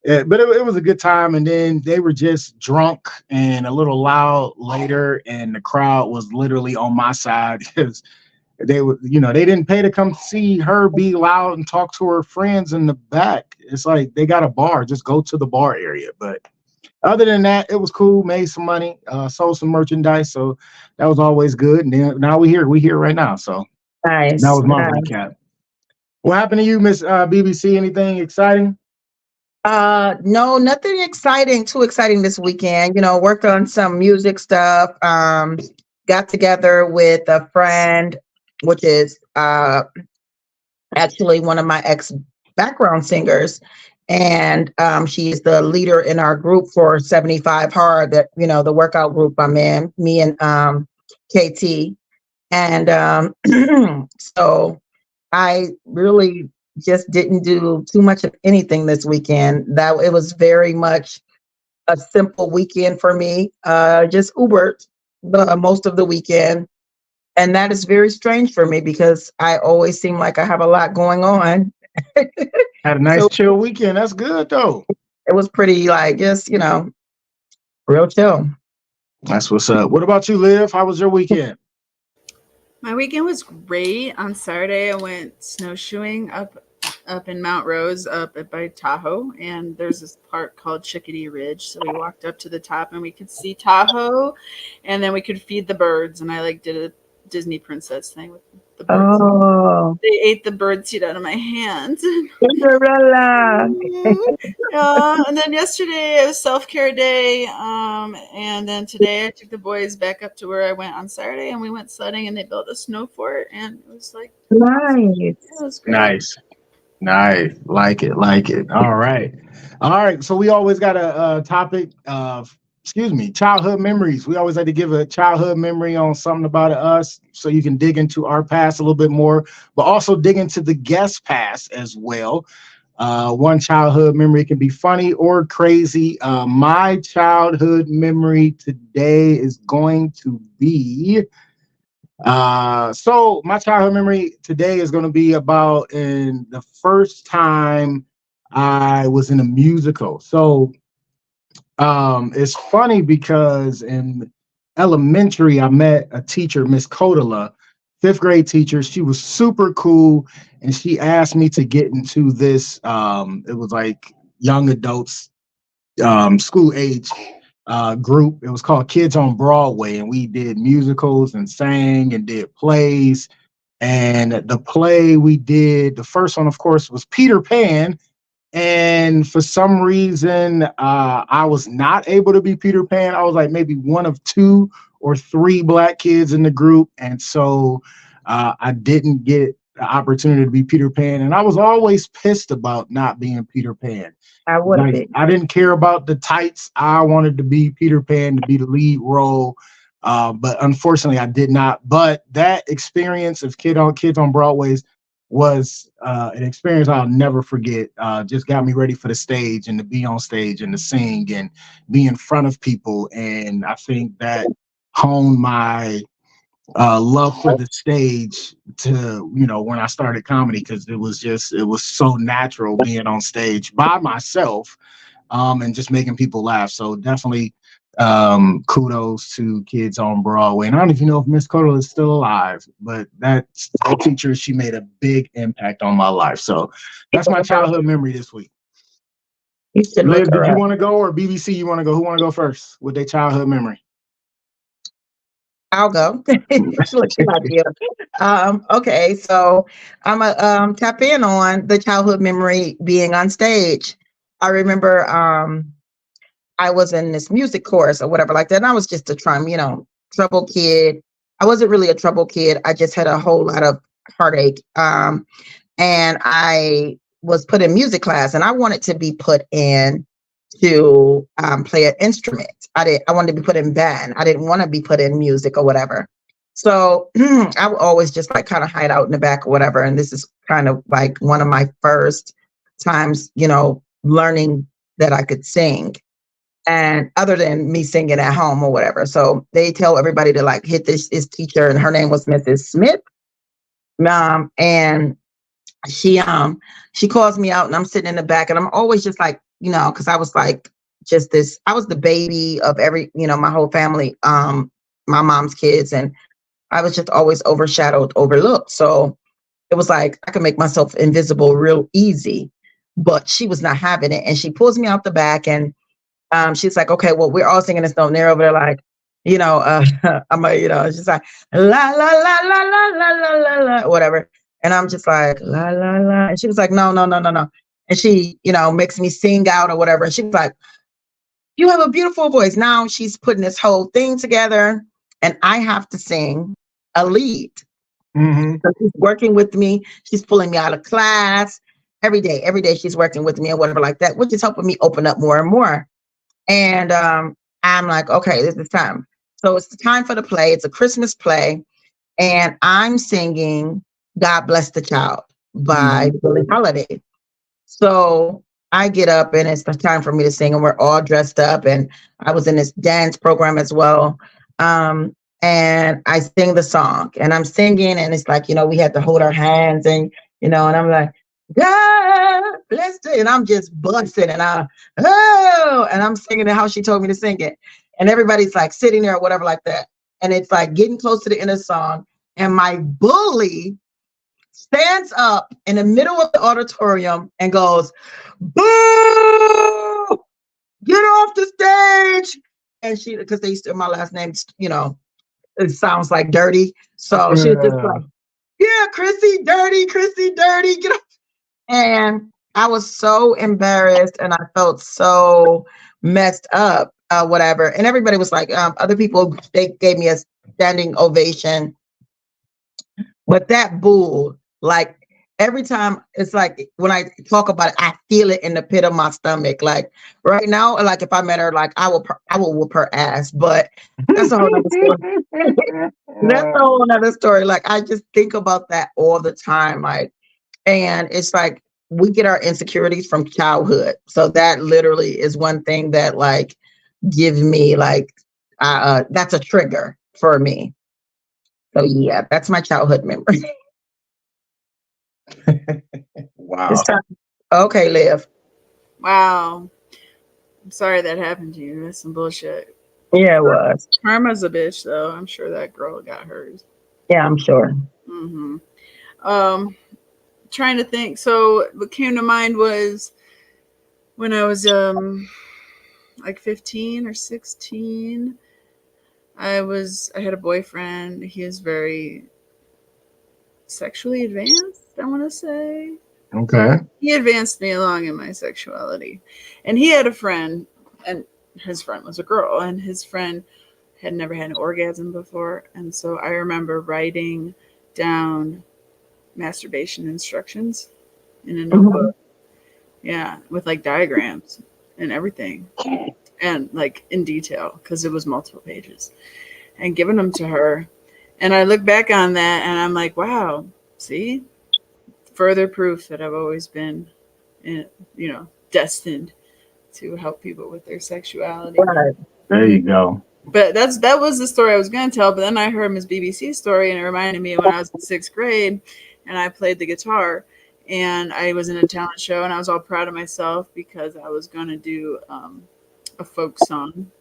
it was a good time. And then they were just drunk and a little loud later, and the crowd was literally on my side because they were, they didn't pay to come see her be loud and talk to her friends in the back. It's like they got a bar, just go to the bar area. But other than that, it was cool. Made some money, sold some merchandise, so that was always good. And then now we here right now. So Nice. that was my recap. What happened to you, Miss BBC? Anything exciting? No, nothing exciting, too exciting this weekend. Worked on some music stuff. Got together with a friend, which is actually one of my ex background singers. And she is the leader in our group for 75 Hard, that, the workout group I'm in, me and KT. And so I really just didn't do too much of anything this weekend. That it was very much a simple weekend for me. Just Ubered most of the weekend. And that is very strange for me because I always seem like I have a lot going on. Had a nice chill weekend. That's good though. It was pretty just, real chill. That's what's up. What about you, Liv? How was your weekend? My weekend was great. On Saturday, I went snowshoeing up in Mount Rose, by Tahoe, and there's this park called Chickadee Ridge. So we walked up to the top, and we could see Tahoe, and then we could feed the birds. And I did a Disney princess thing with the birds. Oh, they ate the bird seed out of my hand. Cinderella. And then yesterday it was self-care day, and then today I took the boys back up to where I went on Saturday, and we went sledding, and they built a snow fort, and it was like nice. It was great. Nice. Like it. All right. So we always got a topic of childhood memories. We always like to give a childhood memory on something about us so you can dig into our past a little bit more, but also dig into the guest past as well. One childhood memory can be funny or crazy. My childhood memory today is going to be so my childhood memory today is going to be about in the first time I was in a musical. So it's funny because in elementary, I met a teacher, Miss Kodala, 5th grade teacher. She was super cool, and she asked me to get into this. It was like young adults, school age group. It was called Kids on Broadway, and we did musicals and sang and did plays. And the play we did, the first one, of course, was Peter Pan. And for some reason, I was not able to be Peter Pan. I was like maybe one of 2 or 3 Black kids in the group. And so I didn't get the opportunity to be Peter Pan. And I was always pissed about not being Peter Pan. I would have Like, been. I didn't care about the tights. I wanted to be Peter Pan, to be the lead role. But unfortunately, I did not. But that experience of Kids on Broadway's was an experience I'll never forget. Just got me ready for the stage and to be on stage and to sing and be in front of people. And I think that honed my love for the stage to, when I started comedy, because it was so natural being on stage by myself, and just making people laugh. So definitely kudos to Kids on Broadway. And I don't even know if Miss Cotto is still alive, but that teacher, she made a big impact on my life. So that's my childhood memory this week. You should look Liv, her did you up. want to go, or BBC, you want to go? Who want to go first with their childhood memory? I'll go. Look at you. Okay, so I'm a tap in on the childhood memory being on stage. I remember I was in this music course or whatever like that, and I was just a trouble kid. I wasn't really a trouble kid. I just had a whole lot of heartache. And I was put in music class, and I wanted to be put in to play an instrument. I wanted to be put in band. I didn't want to be put in music or whatever. So I would always just like kind of hide out in the back or whatever. And this is kind of like one of my first times, learning that I could sing. And other than me singing at home or whatever. So they tell everybody to like hit this teacher, and her name was Mrs. Smith. And she calls me out, and I'm sitting in the back, and I'm always just like, because I was like I was the baby of my whole family, my mom's kids, and I was just always overshadowed, overlooked. So it was like I could make myself invisible real easy, but she was not having it. And she pulls me out the back, and she's like, okay, well, we're all singing this note, and they're over there like, she's like, la, la, la, la, la, la, la, la, la, whatever. And I'm just like, la, la, la. And she was like, no, no, no, no, no. And she, makes me sing out or whatever. And she was like, you have a beautiful voice. Now she's putting this whole thing together, and I have to sing a lead. Mm-hmm. So she's working with me. She's pulling me out of class every day. Every day she's working with me and whatever like that, which is helping me open up more and more. And I'm like, okay, this is time. So it's the time for the play. It's a Christmas play. And I'm singing God Bless the Child by Billie Holiday. So I get up, and it's the time for me to sing, and we're all dressed up. And I was in this dance program as well. And I sing the song, and I'm singing, and it's like, we had to hold our hands, and, and I'm like, God bless it. And I'm just busting, and I'm singing it how she told me to sing it. And everybody's like sitting there or whatever like that. And it's like getting close to the end of the song. And my bully stands up in the middle of the auditorium and goes, boo, get off the stage. And because they used to, my last name, it sounds like dirty. So she was just like, yeah, Chrissy, dirty, get off. And I was so embarrassed, and I felt so messed up, whatever. And everybody was like, other people, they gave me a standing ovation. But that bull, like every time, it's like when I talk about it, I feel it in the pit of my stomach. Like right now, like if I met her, like I will whoop her ass. But that's a whole other story. That's a whole other story. Like I just think about that all the time. Like, and it's like we get our insecurities from childhood. So that literally is one thing that like gives me like that's a trigger for me. So yeah, that's my childhood memory. Wow. Okay, Liv. Wow. I'm sorry that happened to you. That's some bullshit. Yeah, it was. Karma's a bitch, though. I'm sure that girl got hers. Yeah, I'm sure. Mm-hmm. Trying to think. So what came to mind was when I was like 15 or 16. I had a boyfriend. He is very sexually advanced, I want to say. Okay. He advanced me along in my sexuality. And he had a friend, and his friend was a girl, and his friend had never had an orgasm before. And so I remember writing down masturbation instructions in a notebook. Yeah, with like diagrams and everything. And like in detail, because it was multiple pages. And giving them to her. And I look back on that and I'm like, wow, see? Further proof that I've always been, destined to help people with their sexuality. Right. There you go. But that was the story I was going to tell. But then I heard Miss BBC's story, and it reminded me when I was in 6th grade, and I played the guitar, and I was in a talent show, and I was all proud of myself because I was going to do a folk song.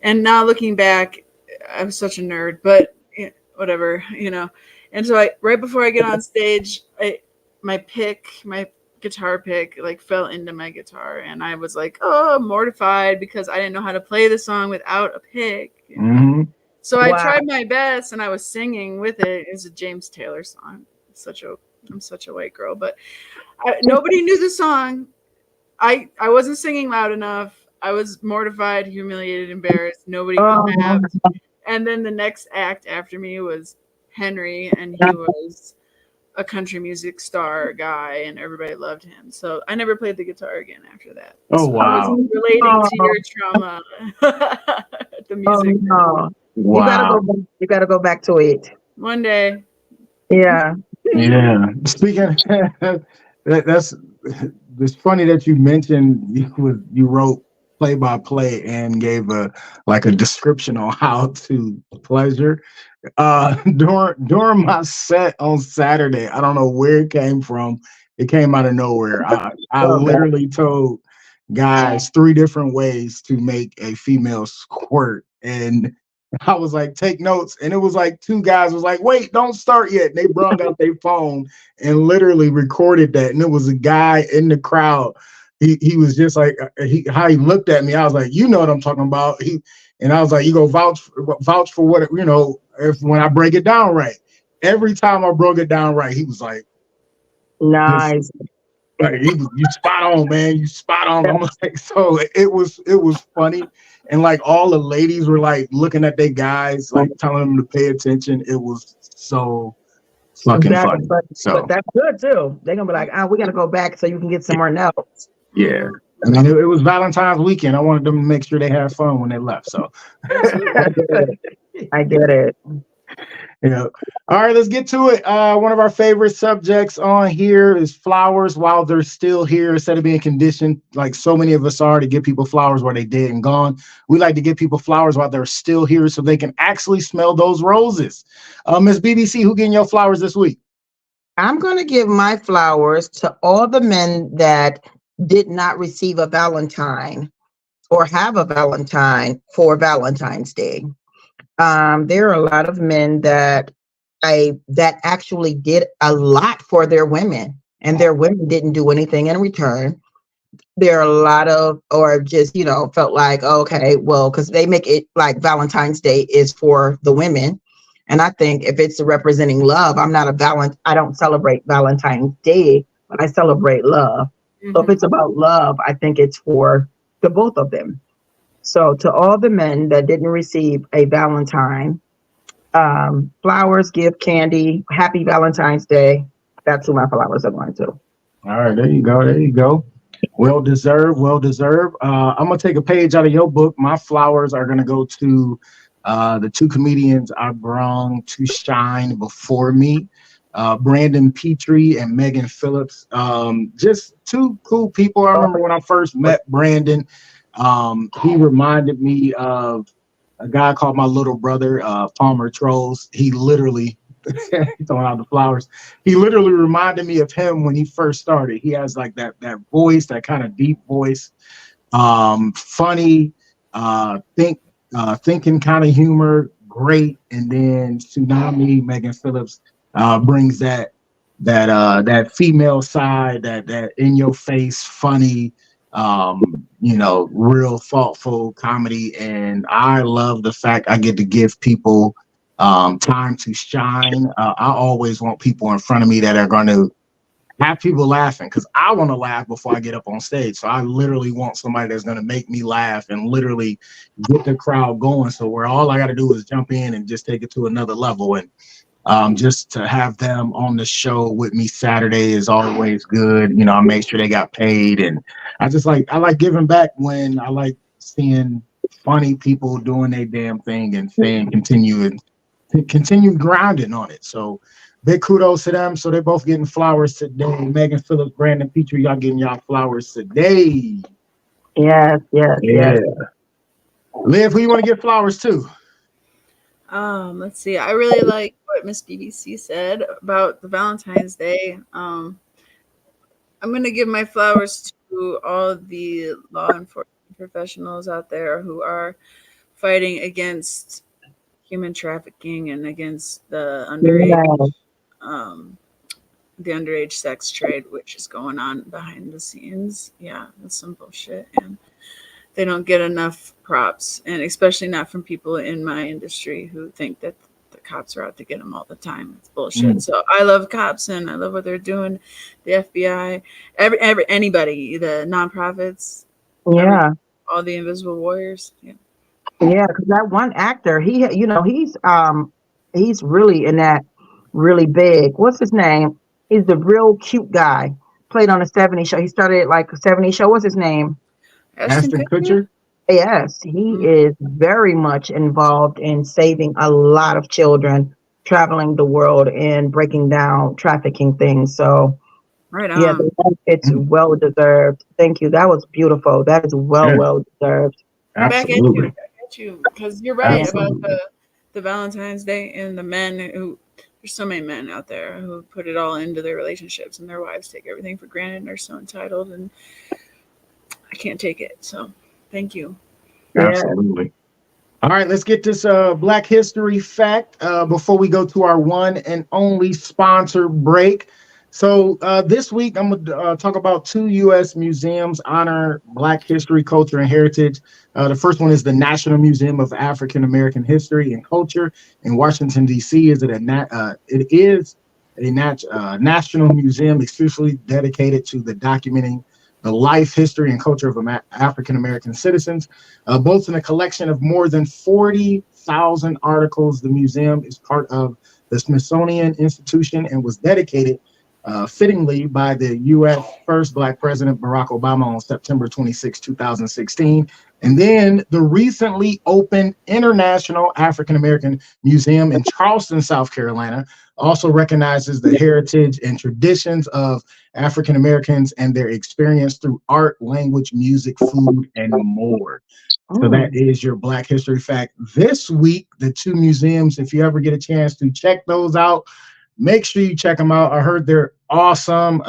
And now looking back, I'm such a nerd, but whatever, And so right before I get on stage, my guitar pick like fell into my guitar, and I was like, mortified because I didn't know how to play the song without a pick. Mm-hmm. So I tried my best, and I was singing with it. It's a James Taylor song. I'm such a white girl, but nobody knew the song. I wasn't singing loud enough. I was mortified, humiliated, embarrassed. Nobody clapped. And then the next act after me was Henry, and he was a country music star guy, and everybody loved him. So I never played the guitar again after that. Oh, so wow. I was relating to your trauma. The music. No. Wow. You gotta go back to it. One day. Yeah. Yeah. Speaking that's it's funny that you mentioned you wrote play by play and gave a description on how to pleasure. During my set on Saturday, I don't know where it came from. It came out of nowhere. I literally told guys 3 different ways to make a female squirt, and I was like, take notes. And it was like 2 guys was like, wait, don't start yet. And they brought out their phone and literally recorded that. And it was a guy in the crowd. He was just like, how he looked at me. I was like, you know what I'm talking about. And I was like, you go vouch for what, if when I break it down right. Every time I broke it down right, he was like, nice. Like, you spot on, man. You spot on. I'm like, so it was funny. And like all the ladies were like looking at their guys, like telling them to pay attention. It was so fucking funny. But that's good too. They're gonna be like, we gotta go back so you can get some more notes. Yeah. I mean, it was Valentine's weekend. I wanted them to make sure they had fun when they left. So I get it. Yeah. All right, let's get to it. One of our favorite subjects on here is flowers while they're still here. Instead of being conditioned, like so many of us are, to give people flowers while they're dead and gone, we like to give people flowers while they're still here so they can actually smell those roses. Ms. BBC, who getting your flowers this week? I'm going to give my flowers to all the men that did not receive a Valentine or have a Valentine for Valentine's Day. There are a lot of men that actually did a lot for their women, and their women didn't do anything in return. There are a lot of, or just, felt like, okay, well, because they make it like Valentine's Day is for the women. And I think if it's representing love, I don't celebrate Valentine's Day, but I celebrate love. Mm-hmm. So if it's about love, I think it's for the both of them. So to all the men that didn't receive a Valentine, flowers, give candy, happy Valentine's Day. That's who my flowers are going to. All right, there you go. Well deserved. I'm going to take a page out of your book. My flowers are going to go to the 2 comedians I brung to shine before me, Brandon Petrie and Megan Phillips. Just 2 cool people. I remember when I first met Brandon, he reminded me of a guy called my little brother, Palmer Trolls. He literally, throwing out the flowers, he literally reminded me of him when he first started. He has like that voice, that kind of deep voice, funny, thinking kind of humor, great. And then Tsunami, Megan Phillips, brings that female side, that in your face, funny, real thoughtful comedy. And I love the fact I get to give people time to shine. I always want people in front of me that are going to have people laughing, because I want to laugh before I get up on stage. So I literally want somebody that's going to make me laugh and literally get the crowd going. So where all I got to do is jump in and just take it to another level. And just to have them on the show with me Saturday is always good. You know, I make sure they got paid, and I like giving back when I like seeing funny people doing their damn thing and saying continue grinding on it. So big kudos to them. So they're both getting flowers today. Megan Phillips, Brandon Petrie, y'all getting y'all flowers today. Yes. Liv, who you want to give flowers to? Let's see. I really like what Miss BBC said about the Valentine's Day. I'm gonna give my flowers to all the law enforcement professionals out there who are fighting against human trafficking and against the underage sex trade, which is going on behind the scenes. Yeah, that's some bullshit, and they don't get enough props, and especially not from people in my industry who think that the cops are out to get them all the time. It's bullshit. So I love cops and I love what they're doing. The FBI, anybody, the nonprofits, all the invisible warriors. Because that one actor, he's really in that really big. What's his name? He's the real cute guy. Played on a 70s show. He started like a 70s show. What's his name? Ashton Kutcher? Yes, he is very much involved in saving a lot of children, traveling the world and breaking down trafficking things. So, right on. It's well deserved. Thank you. That was beautiful. That is well deserved. Absolutely. Back at you, because you're right about the Valentine's Day and the men who. There's so many men out there who put it all into their relationships, and their wives take everything for granted and are so entitled, and I can't take it. So thank you. Absolutely. All right, let's get this Black History fact before we go to our one and only sponsor break. So this week, I'm going to talk about 2 U.S. museums honor Black history, culture, and heritage. The first one is the National Museum of African American History and Culture in Washington, D.C. It is a national museum exclusively dedicated to the documenting the life, history, and culture of African American citizens. Boasting a collection of more than 40,000 articles, the museum is part of the Smithsonian Institution and was dedicated fittingly by the U.S. first Black President Barack Obama on September 26, 2016. And then the recently opened International African American Museum in Charleston, South Carolina, also recognizes the heritage and traditions of African Americans and their experience through art, language, music, food, and more. So that is your Black History fact this week. The 2 museums, if you ever get a chance to check those out, make sure you check them out. I heard they're awesome.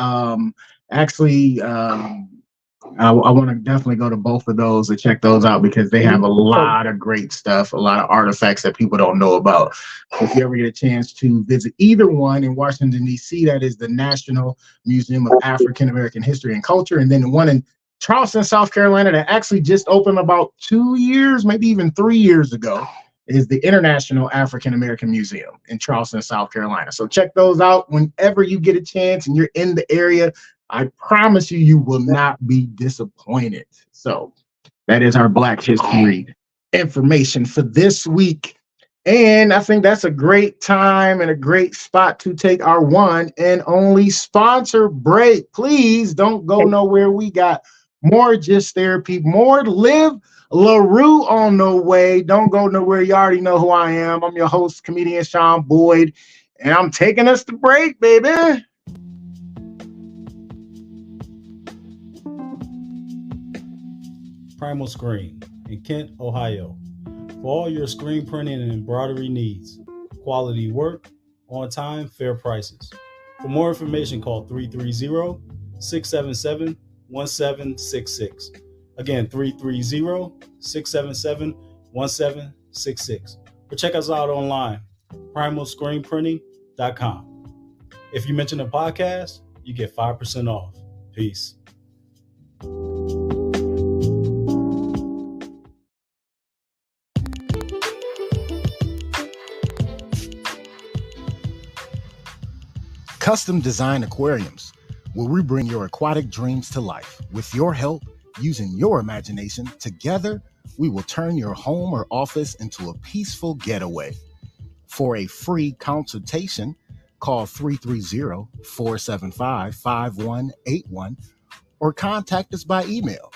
I want to definitely go to both of those and check those out, because they have a lot of great stuff, a lot of artifacts that people don't know about. So if you ever get a chance to visit either one in Washington, D.C., that is the National Museum of African American History and Culture. And then the one in Charleston, South Carolina, that actually just opened about 2 years, maybe even 3 years ago, is the International African American Museum in Charleston, South Carolina. So check those out whenever you get a chance and you're in the area. I promise you, you will not be disappointed. So that is our Black History information for this week. And I think that's a great time and a great spot to take our one and only sponsor break. Please don't go nowhere. We got more Just Therapy, more Olivia LaRue on the way. Don't go nowhere. You already know who I am. I'm your host, comedian Sean Boyd, and I'm taking us to break, baby. Primal Screen in Kent, Ohio. For all your screen printing and embroidery needs. Quality work, on time, fair prices. For more information, call 330-677-1766. Again, 330-677-1766. Or check us out online, primalscreenprinting.com. If you mention a podcast, you get 5% off. Peace. Custom Design Aquariums, where we bring your aquatic dreams to life. With your help, using your imagination, together, we will turn your home or office into a peaceful getaway. For a free consultation, call 330-475-5181 or contact us by email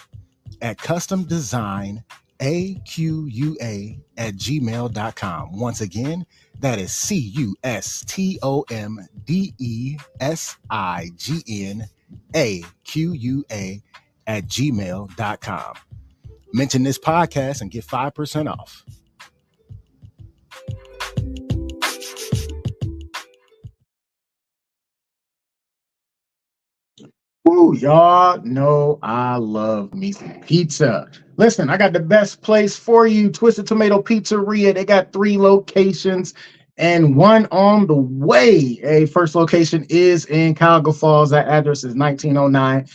at customdesignaqa@gmail.com. Once again, that is customdesignaqa@gmail.com. Mention this podcast and get 5% off. Woo, y'all know I love me some pizza. Listen, I got the best place for you, Twisted Tomato Pizzeria. They got 3 locations and one on the way. A first location is in Cuyahoga Falls. That address is 1909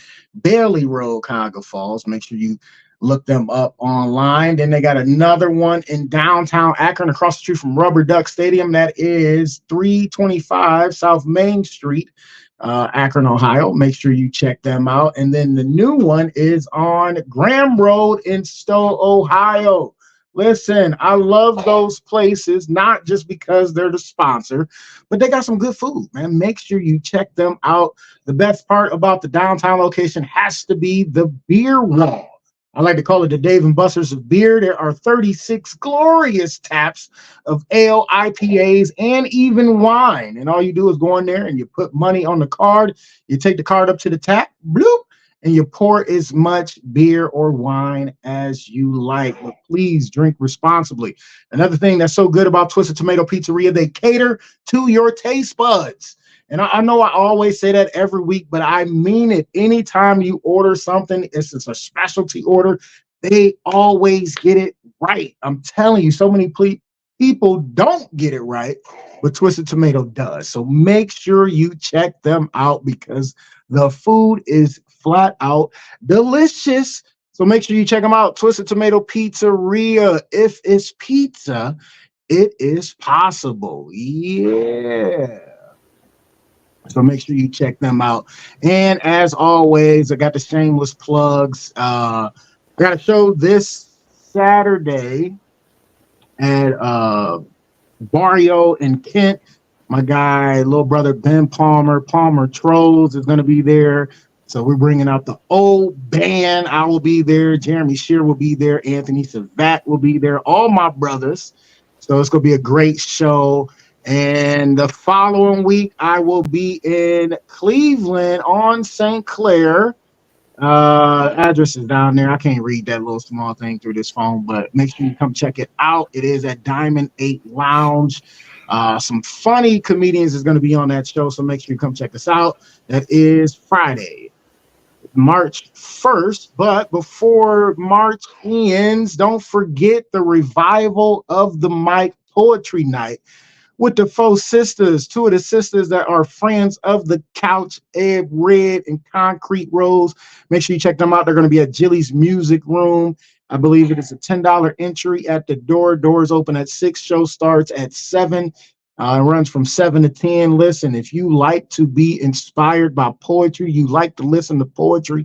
Bailey Road, Cuyahoga Falls. Make sure you look them up online. Then they got another one in downtown Akron, across the street from Rubber Duck Stadium. That is 325 South Main Street, Akron, Ohio. Make sure you check them out. And then the new one is on Graham Road in Stowe, Ohio. Listen, I love those places, not just because they're the sponsor, but they got some good food, man. Make sure you check them out. The best part about the downtown location has to be the beer wall. I like to call it the Dave and Buster's of beer. There are 36 glorious taps of ale, IPAs, and even wine. And all you do is go in there and you put money on the card. You take the card up to the tap, bloop, and you pour as much beer or wine as you like. But please drink responsibly. Another thing that's so good about Twisted Tomato Pizzeria, they cater to your taste buds. And I know I always say that every week, but I mean it. Anytime you order something, it's a specialty order, they always get it right. I'm telling you, so many people don't get it right, but Twisted Tomato does. So make sure you check them out because the food is flat out delicious. So make sure you check them out. Twisted Tomato Pizzeria. If it's pizza, it is possible. Yeah. So make sure you check them out. And as always, I got the shameless plugs. I got a show this Saturday at Barrio in Kent. My guy, little brother Ben Palmer Trolls is going to be there. So we're bringing out the old band. I will be there. Jeremy Shear will be there. Anthony Savat will be there. All my brothers. So it's going to be a great show. And the following week, I will be in Cleveland on St. Clair. Address is down there. I can't read that little small thing through this phone, but make sure you come check it out. It is at Diamond 8 Lounge. Some funny comedians is going to be on that show, so make sure you come check us out. That is Friday, March 1st. But before March ends, don't forget the Revival of the Mic Poetry Night with the 4 sisters, 2 of the sisters that are friends of the couch, Ed Red and Concrete Rose. Make sure you check them out. They're going to be at Jilly's Music Room. I believe it is a $10 entry at the door. Doors open at 6. Show starts at 7. It runs from 7 to 10. Listen, if you like to be inspired by poetry, you like to listen to poetry,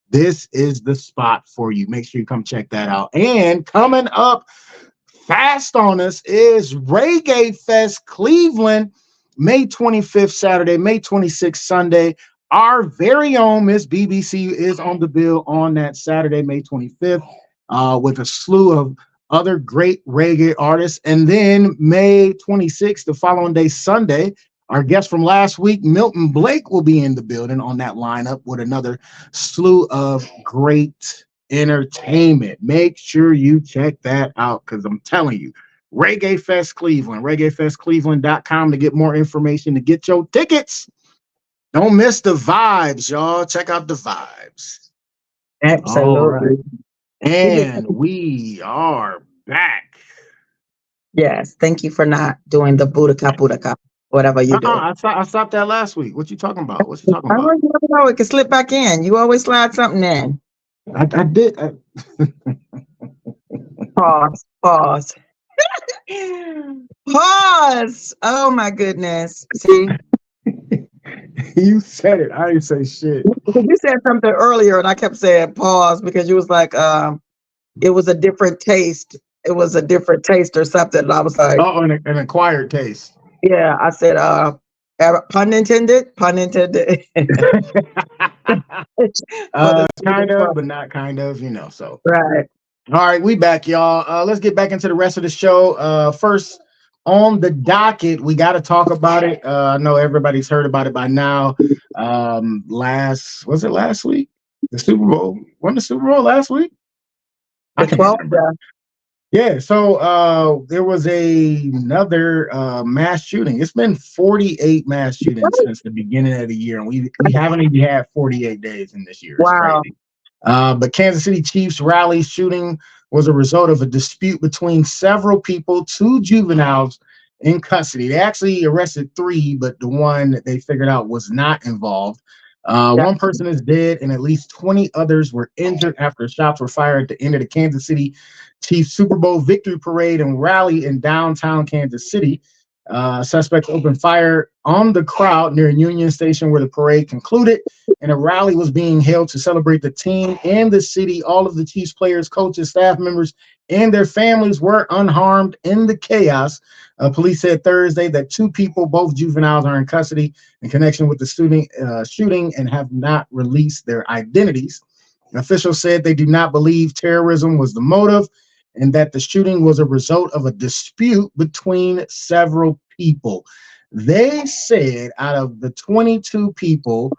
this is the spot for you. Make sure you come check that out. And coming up fast on us is Reggae Fest Cleveland, May 25th, Saturday, May 26th, Sunday. Our very own Miss BBC is on the bill on that Saturday, May 25th, with a slew of other great reggae artists. And then May 26th, the following day, Sunday, our guest from last week, Milton Blake, will be in the building on that lineup with another slew of great entertainment. Make sure you check that out because I'm telling you, Reggae Fest Cleveland, reggaefestcleveland.com to get more information, to get your tickets. Don't miss the vibes, y'all. Check out the vibes. Absolutely. All right. And we are back. Yes. Thank you for not doing the Budaka, whatever you do. I stopped that last week. What you talking about? I don't know. It can slip back in. You always slide something in. I did. Pause. Pause. Oh my goodness. See? You said it. I didn't say shit. Because you said something earlier, and I kept saying pause because you was like, it was a different taste. It was a different taste or something. And I was like, Oh, an acquired taste. yeah. I said, pun intended. Pun intended. But it's Kind of, but not kind of, so. right. All right, we back, y'all. Let's get back into the rest of the show. First on the docket, we got to talk about it. I know everybody's heard about it by now. Was it last week? The Super Bowl. Wasn't the Super Bowl last week? I can't 12th, remember. Yeah, so there was another mass shooting. It's been 48 mass shootings since the beginning of the year, and we haven't even had 48 days in this year. It's wow. crazy. But Kansas City Chiefs rally shooting was a result of a dispute between several people, 2 juveniles in custody. They actually arrested 3, but the one that they figured out was not involved. One person is dead, and at least 20 others were injured after shots were fired at the end of the Kansas City Chiefs Super Bowl victory parade and rally in downtown Kansas City. Suspects opened fire on the crowd near Union Station where the parade concluded, and a rally was being held to celebrate the team and the city. All of the Chiefs players, coaches, staff members, and their families were unharmed in the chaos. Police said Thursday that 2 people, both juveniles, are in custody in connection with the shooting and have not released their identities. Officials said they do not believe terrorism was the motive and that the shooting was a result of a dispute between several people. They said out of the 22 people,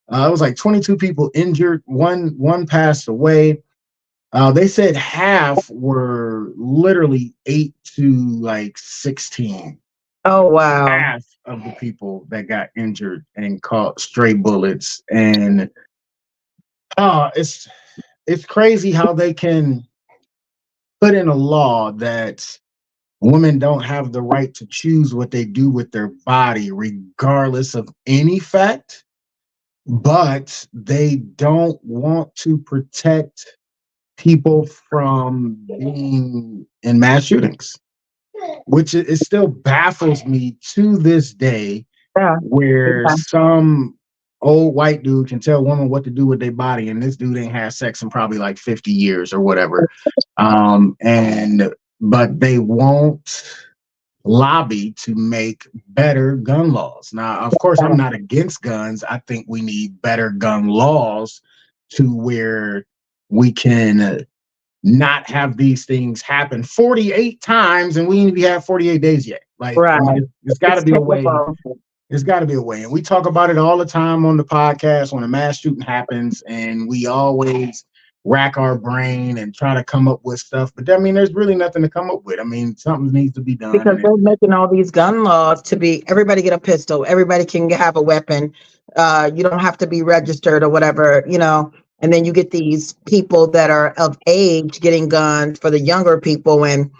it was like 22 people injured, one passed away. They said half were literally 8 to like 16. Oh, wow. Half of the people that got injured and caught stray bullets. And it's crazy how they can put in a law that women don't have the right to choose what they do with their body, regardless of any fact, but they don't want to protect people from being in mass shootings, which it still baffles me to this day, where some old white dude can tell a woman what to do with their body, and this dude ain't had sex in probably like 50 years or whatever. But they won't lobby to make better gun laws. Now, of course, I'm not against guns. I think we need better gun laws to where we can not have these things happen 48 times, and we ain't even had 48 days yet. Like, right. I mean, there's got to be a way. There's got to be a way. And we talk about it all the time on the podcast when a mass shooting happens, and we always rack our brain and try to come up with stuff. But I mean, there's really nothing to come up with. I mean, something needs to be done. Because they're making all these gun laws to be everybody get a pistol, everybody can have a weapon. You don't have to be registered or whatever, and then you get these people that are of age getting guns for the younger people and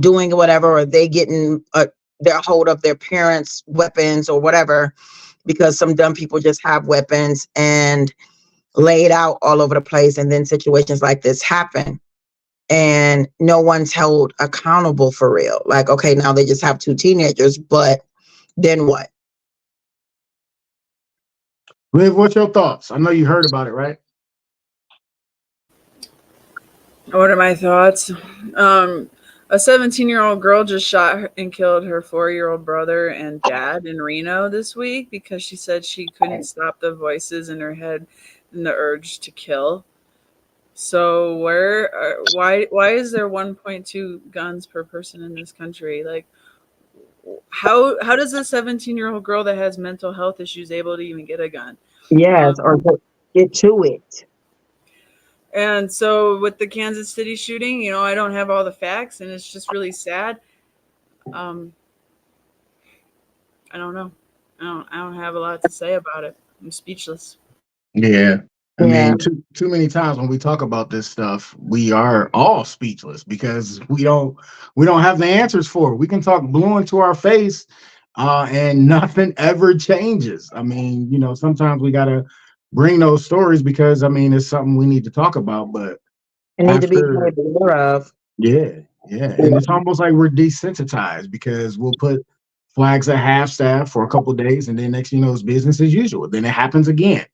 doing whatever, or they getting their hold of their parents' weapons or whatever, because some dumb people just have weapons and laid out all over the place, and then situations like this happen and no one's held accountable for real. Like, okay, now they just have 2 teenagers, but then what? Liv, what's your thoughts? I know you heard about it, right? What are my thoughts? A 17-year-old girl just shot and killed her 4-year-old brother and dad in Reno this week because she said she couldn't stop the voices in her head and the urge to kill. So why is there 1.2 guns per person in this country? Like, how does a 17-year-old girl that has mental health issues able to even get a gun? Yes, or get to it. And so with the Kansas City shooting, I don't have all the facts, and it's just really sad. I don't know. I don't have a lot to say about it. I'm speechless. Yeah. I mean, too many times when we talk about this stuff, we are all speechless because we don't have the answers for it. We can talk blue into our face, and nothing ever changes. I mean, sometimes we gotta bring those stories because I mean it's something we need to talk about, but it need to be aware of. Yeah. And it's almost like we're desensitized because we'll put flags at half staff for a couple of days, and then next thing you know, it's business as usual. Then it happens again.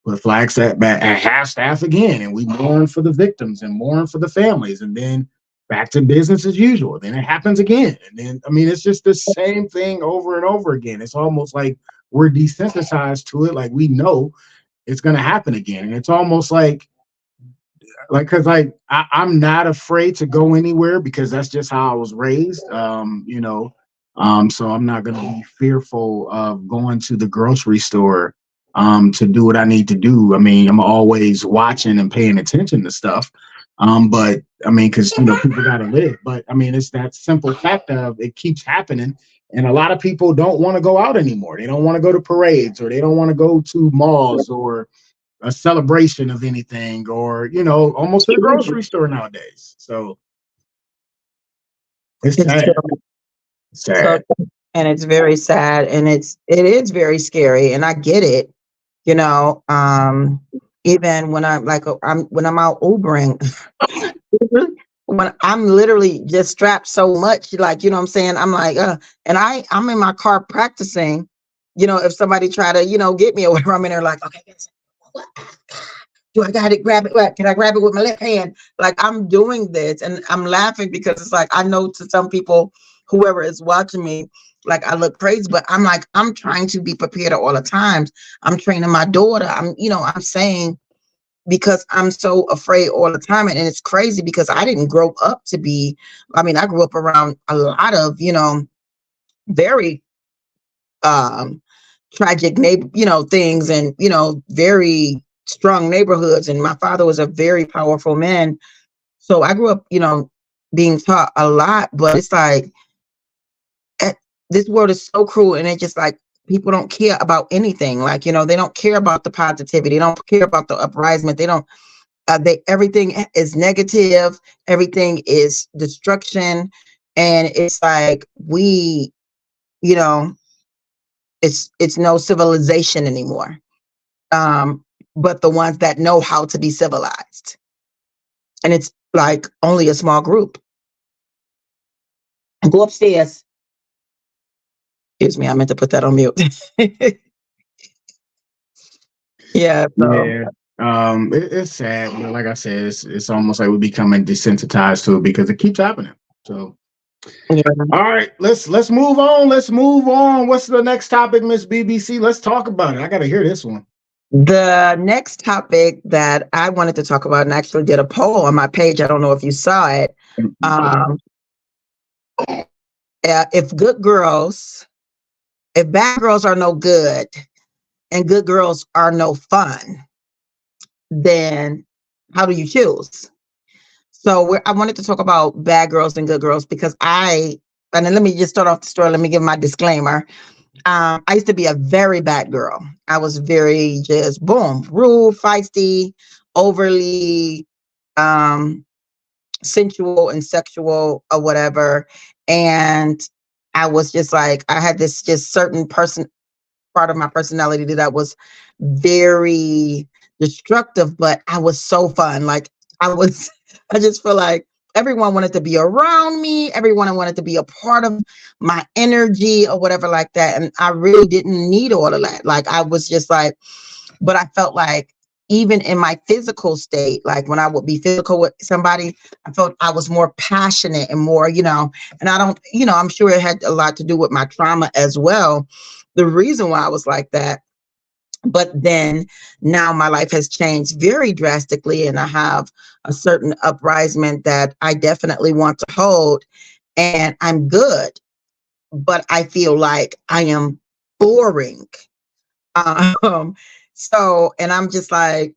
Put flags at half staff again, and we mourn for the victims and mourn for the families, and then back to business as usual. Then it happens again, and then I mean, it's just the same thing over and over again. It's almost like we're desensitized to it, like we know it's going to happen again, and it's almost like because I'm not afraid to go anywhere because that's just how I was raised. So I'm not going to be fearful of going to the grocery store to do what I need to do. I mean, I'm always watching and paying attention to stuff. But I mean, because people got to live. But I mean, it's that simple fact of it keeps happening. And a lot of people don't want to go out anymore. They don't want to go to parades, or they don't want to go to malls or a celebration of anything, or almost to the grocery store nowadays. So it's sad. Sad. So, and it's very sad, and it is very scary, and I get it. Even when I'm out Ubering, when I'm literally just strapped so much, like, what I'm saying? I'm like, and I'm in my car practicing, if somebody try to, get me or whatever, I'm in there like, okay, what? Do I got to grab it? What? Can I grab it with my left hand? Like, I'm doing this, and I'm laughing because it's like, I know to some people, whoever is watching me, like, I look crazy, but I'm like, I'm trying to be prepared at all the times. I'm training my daughter. I'm saying, because I'm so afraid all the time. And it's crazy because I didn't grow up to be, I grew up around a lot of, very tragic things, and very strong neighborhoods, and my father was a very powerful man, so I grew up being taught a lot. But it's like, this world is so cruel, and it's just like people don't care about anything. Like, they don't care about the positivity, they don't care about the uprising, they don't everything is negative, everything is destruction. And it's like it's no civilization anymore. But the ones that know how to be civilized. And it's like only a small group. Go upstairs. Excuse me, I meant to put that on mute. Yeah. So. Yeah. It's sad, but like I said, it's almost like we're becoming desensitized to it because it keeps happening. So yeah. All right, let's move on. Let's move on. What's the next topic, Miss BBC? Let's talk about it. I gotta hear this one. The next topic that I wanted to talk about, and actually did a poll on my page, I don't know if you saw it. If bad girls are no good and good girls are no fun, then how do you choose? So I wanted to talk about bad girls and good girls because and then let me just start off the story. Let me give my disclaimer. I used to be a very bad girl. I was very just rude, feisty, overly sensual and sexual or whatever. And I was just like, I had this just certain part of my personality that I was very destructive, but I was so fun. Like I just feel like everyone wanted to be around me. Everyone wanted to be a part of my energy or whatever like that. And I really didn't need all of that. Like I was just like, but I felt like even in my physical state, like when I would be physical with somebody, I felt I was more passionate and more, and I don't, I'm sure it had a lot to do with my trauma as well. The reason why I was like that. But then now my life has changed very drastically, and I have a certain uprising that I definitely want to hold, and I'm good, but I feel like I am boring. And I'm just like,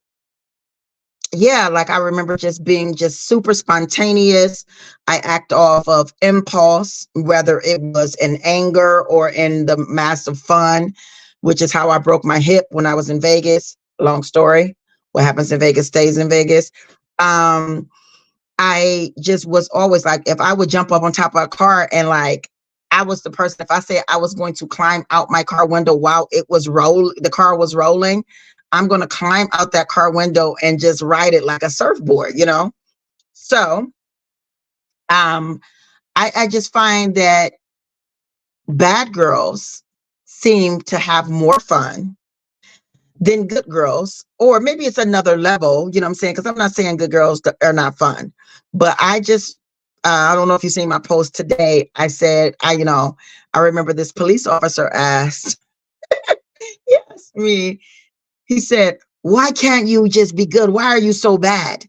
yeah, like I remember just being just super spontaneous. I act off of impulse, whether it was in anger or in the massive fun, which is how I broke my hip when I was in Vegas. Long story. What happens in Vegas stays in Vegas. I just was always like, if I would jump up on top of a car and like, I was the person, if I said I was going to climb out my car window while the car was rolling, I'm going to climb out that car window and just ride it like a surfboard, So, I just find that bad girls seem to have more fun than good girls, or maybe it's another level, you know what I'm saying? Because I'm not saying good girls are not fun, but I just, I don't know if you've seen my post today. I said, I remember this police officer asked, yes, me, he said, why can't you just be good? Why are you so bad?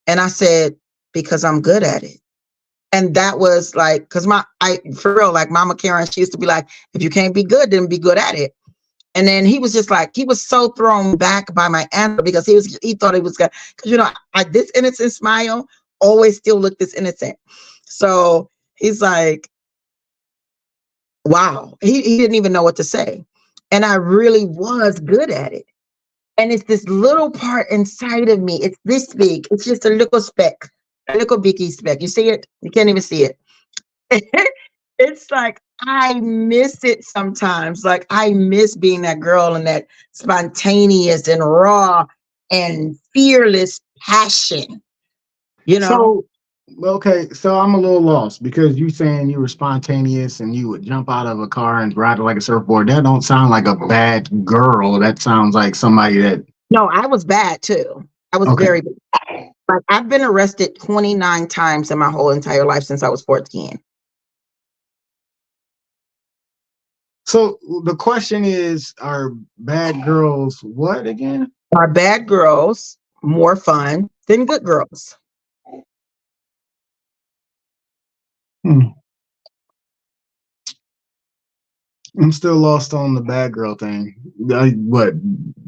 And I said, because I'm good at it. And that was like, because for real, like Mama Karen, she used to be like, if you can't be good, then be good at it. And then he was just like, he was so thrown back by my answer because he thought it was good. Because, this innocent smile always still looked this innocent. So he's like, wow, he didn't even know what to say. And I really was good at it. And it's this little part inside of me. It's this big. It's just a little speck, a little biggie speck. You see it? You can't even see it. It's like, I miss it sometimes. Like, I miss being that girl and that spontaneous and raw and fearless passion, So, okay, so I'm a little lost because you saying you were spontaneous and you would jump out of a car and ride it like a surfboard. That don't sound like a bad girl. That sounds like somebody that. No, I was bad too. I was very bad. Like, I've been arrested 29 times in my whole entire life since I was 14. So the question is, are bad girls what again? Are bad girls more fun than good girls? I'm still lost on the bad girl thing. What,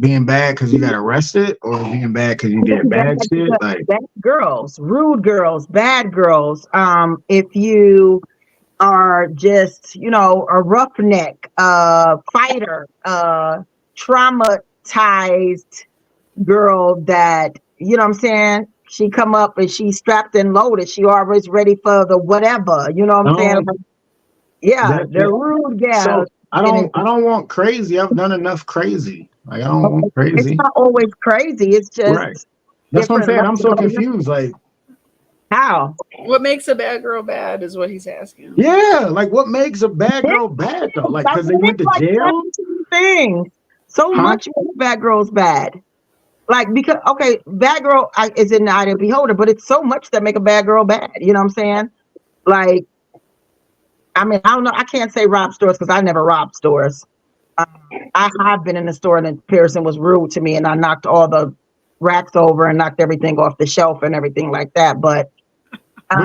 being bad because you got arrested, or being bad because you did bad shit? Like bad girls, rude girls, bad girls. If you are just, a roughneck, fighter, traumatized girl that, you know what I'm saying? She come up and she's strapped and loaded. She always ready for the whatever, you know what I'm saying? Yeah, they're rude gals. So I don't want crazy. I've done enough crazy. Like, I don't want crazy. It's not always crazy. It's just right. That's what I'm saying. I'm so confused. Like, how? What makes a bad girl bad is what he's asking. Yeah, like what makes a bad girl bad though? Like, because they went to jail. Things so much bad girls bad. Like, because bad girl is in the eye of the beholder, but it's so much that make a bad girl bad. You know what I'm saying? Like, I mean, I don't know. I can't say rob stores because I never robbed stores. I have been in the store and the person was rude to me and I knocked all the racks over and knocked everything off the shelf and everything like that. But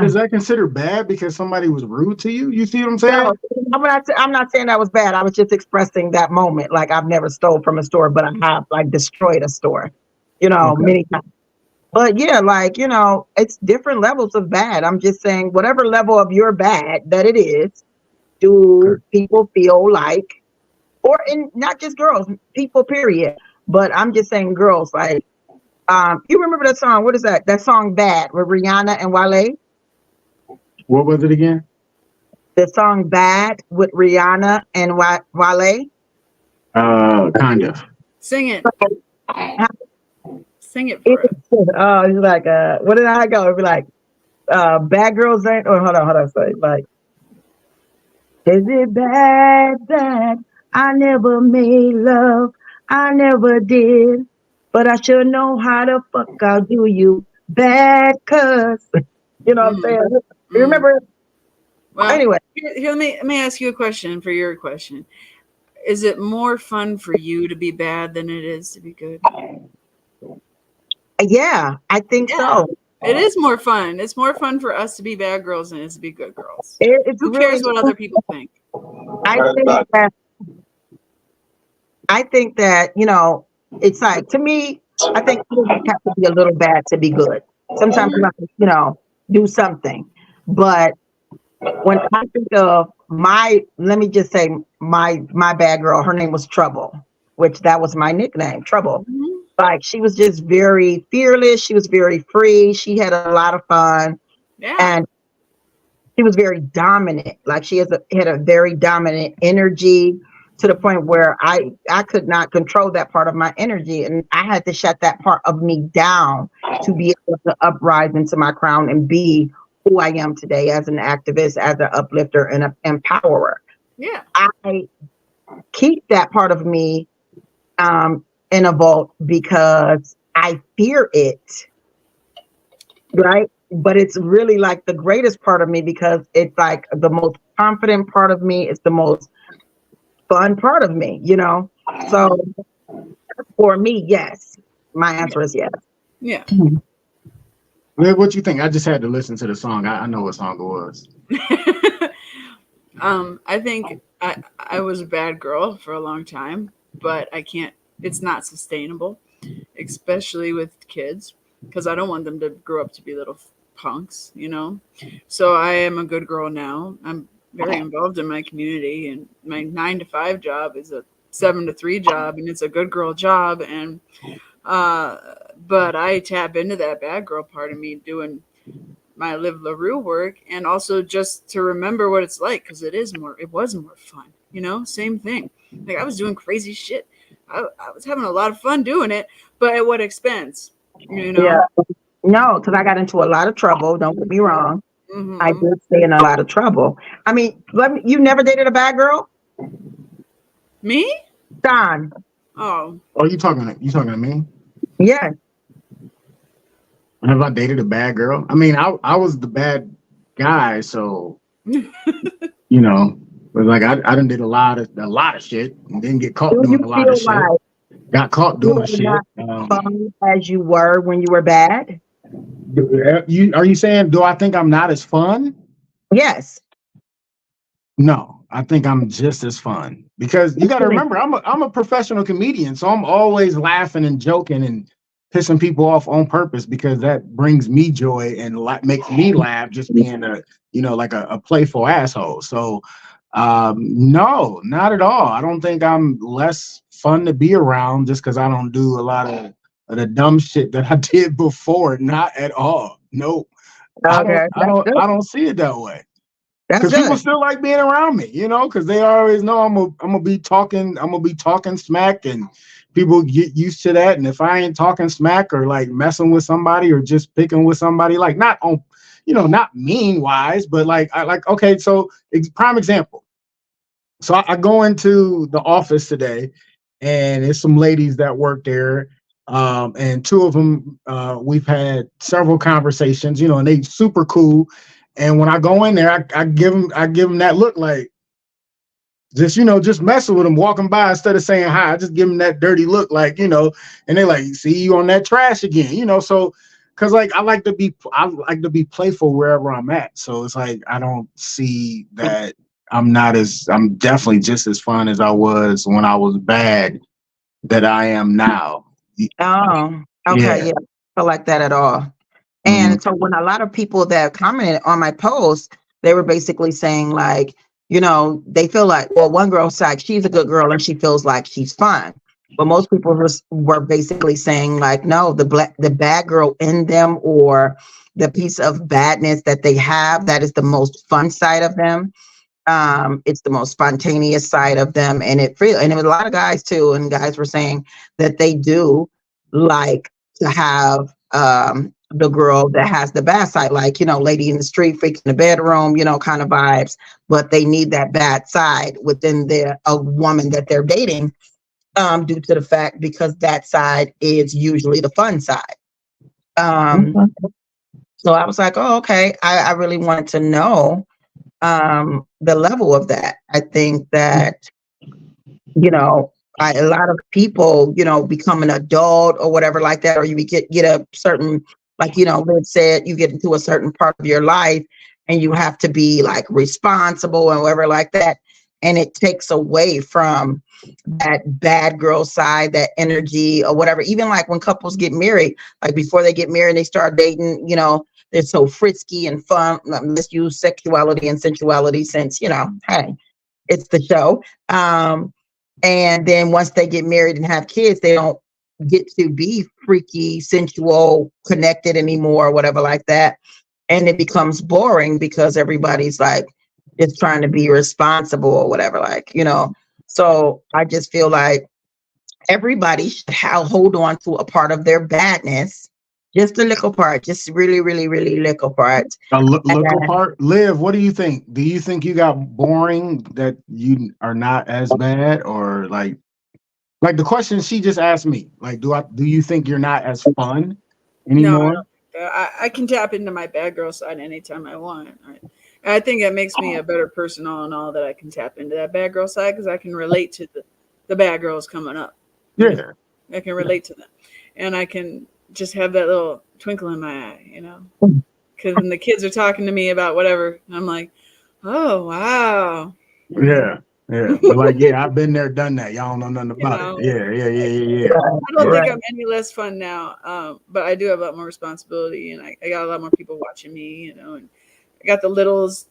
is that considered bad because somebody was rude to you? You see what I'm saying? No, I'm not saying that was bad. I was just expressing that moment. Like, I've never stole from a store, but I have like destroyed a store, many times. But yeah, like, it's different levels of bad. I'm just saying whatever level of your bad that it is, do people feel like, or in not just girls, people, period. But I'm just saying girls, like, you remember that song? What is that? That song Bad with Rihanna and Wale? What was it again? The song Bad with Rihanna and Wale? Kind of. Sing it. Sing it for us. Oh, it's like, what did I go? It'd be like, bad girls ain't, hold on. So it's like, is it bad that I never made love? I never did, but I sure know how the fuck I'll do you bad, cause, you know what I'm saying? You remember? Well, anyway. Here, let me ask you a question for your question. Is it more fun for you to be bad than it is to be good? Yeah, I think so. It is more fun. It's more fun for us to be bad girls than it is to be good girls. Who cares what other people think? I think that, it's like, to me, I think you have to be a little bad to be good. Sometimes you have to, do something. But when I think of let me just say my bad girl, her name was Trouble, which that was my nickname, Trouble. Mm-hmm. Like, she was just very fearless. She was very free. She had a lot of fun. Yeah. And she was very dominant. Like, she had a very dominant energy to the point where I could not control that part of my energy. And I had to shut that part of me down to be able to uprise into my crown and be who I am today as an activist, as an uplifter and an empowerer. Yeah. I keep that part of me in a vault because I fear it, right? But it's really like the greatest part of me because it's like the most confident part of me. It's the most fun part of me, you know? So for me, yes. My answer is yes. Yeah. What you think? I just had to listen to the song. I know what song it was. I think I was a bad girl for a long time, but I can't. It's not sustainable, especially with kids, because I don't want them to grow up to be little punks, you know. So I am a good girl now. I'm very involved in my community, and my 9 to 5 job is a 7 to 3 job, and it's a good girl job. And but I tap into that bad girl part of me doing my Olivia LaRue work, and also just to remember what it's like, because it was more fun, you know. Same thing, like I was doing crazy shit. I was having a lot of fun doing it, but at what expense, you know? Yeah. No, because I got into a lot of trouble. Don't get me wrong. I Mm-hmm. did stay in a lot of trouble. I mean, you never dated a bad girl? Me? Don. Oh. Oh, you talking to me? Yes. Have I dated a bad girl? I mean, I was the bad guy, so you know, but like I done did a lot of shit and didn't get caught Do doing you a lot of feel shit. like Got caught you doing are shit. not fun as you were when you were bad? Are you saying do I think I'm not as fun? Yes. No, I think I'm just as fun because you got to Really? remember I'm a professional comedian, so I'm always laughing and joking and pissing people off on purpose because that brings me joy and makes me laugh. Just being like a playful asshole. So no, not at all. I don't think I'm less fun to be around just because I don't do a lot of the dumb shit that I did before. Not at all. Nope. I don't. Okay. I That's don't. good. I don't see it that way. That's Because people good. still like being around me, because they always know I'm gonna be talking smack, and people get used to that. And if I ain't talking smack or like messing with somebody or just picking with somebody, like not on, not mean wise, but like I like okay. So prime example. So I go into the office today, and it's some ladies that work there. And two of them, we've had several conversations, and they super cool. And when I go in there, I give them that look like just messing with them, walking by instead of saying hi. I just give them that dirty look, like, and they like, see you on that trash again, so because like I like to be playful wherever I'm at. So it's like I don't see that I'm definitely just as fun as I was when I was bad that I am now. Oh, okay. Yeah. Yeah. I feel like that at all. Mhm. And so when a lot of people that commented on my post, they were basically saying like, they feel like, well, one girl's like, she's a good girl and she feels like she's fun. But most people were basically saying like, no, the bad girl in them, or the piece of badness that they have, that is the most fun side of them. It's the most spontaneous side of them. And it was a lot of guys too. And guys were saying that they do like to have the girl that has the bad side, like, lady in the street, freak in the bedroom, kind of vibes, but they need that bad side within a woman that they're dating, due to the fact, because that side is usually the fun side. So I was like, oh, okay. I really wanted to know the level of that. I think that, a lot of people, become an adult or whatever like that, or you get a certain, like, Liz said, you get into a certain part of your life and you have to be like responsible and whatever like that. And it takes away from that bad girl side, that energy or whatever. Even like when couples get married, like before they get married, they start dating, they're so frisky and fun. Let's use sexuality and sensuality since, hey, it's the show. And then once they get married and have kids, they don't get to be freaky, sensual, connected anymore, or whatever like that. And it becomes boring because everybody's like, it's trying to be responsible or whatever, like, So I just feel like everybody should hold on to a part of their badness, Just the little part, just really, really, really little part. Local And part. Liv, what do you think? Do you think you got boring that you are not as bad, or like the question she just asked me? Like, do you think you're not as fun No, I anymore? don't think that. I can tap into my bad girl side anytime I want. I think it makes me a better person all in all that I can tap into that bad girl side because I can relate to the bad girls coming up. You know, Yeah. I can relate to them, and I can just have that little twinkle in my eye. Because when the kids are talking to me about whatever, I'm like, oh wow, Yeah. Yeah. But like, yeah, I've been there, done that. Y'all don't know nothing you about it. know. Yeah. Yeah. Yeah. Yeah. Yeah. I don't Yeah. think right, I'm any less fun now, but I do have a lot more responsibility, and I got a lot more people watching me, and I got the littles.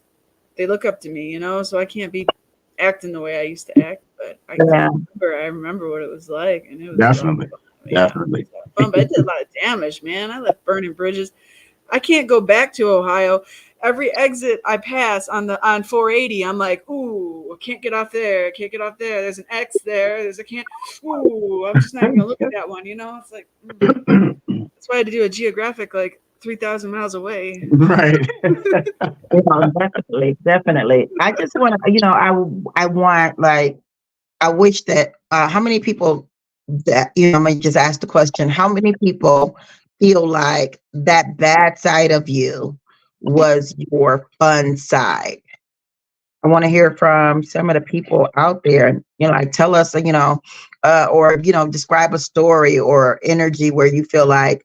They look up to me, so I can't be acting the way I used to act, but I can yeah, remember. I remember what it was like, and it was a lot of Definitely. fun. Yeah, it Definitely. was a lot of fun, but I did a lot of damage, man. I left burning bridges. I can't go back to Ohio. Every exit I pass on 480, I'm like, ooh, I can't get off there. I can't get off there. There's an X there. There's a can't. Ooh, I'm just not even gonna look at that one. It's like that's why I had to do a geographic like 3,000 miles away. Right. definitely, definitely. I just want to, I want like I wish that how many people that I might just ask the question, how many people feel like that bad side of you was your fun side? I want to hear from some of the people out there. Like tell us, or describe a story or energy where you feel like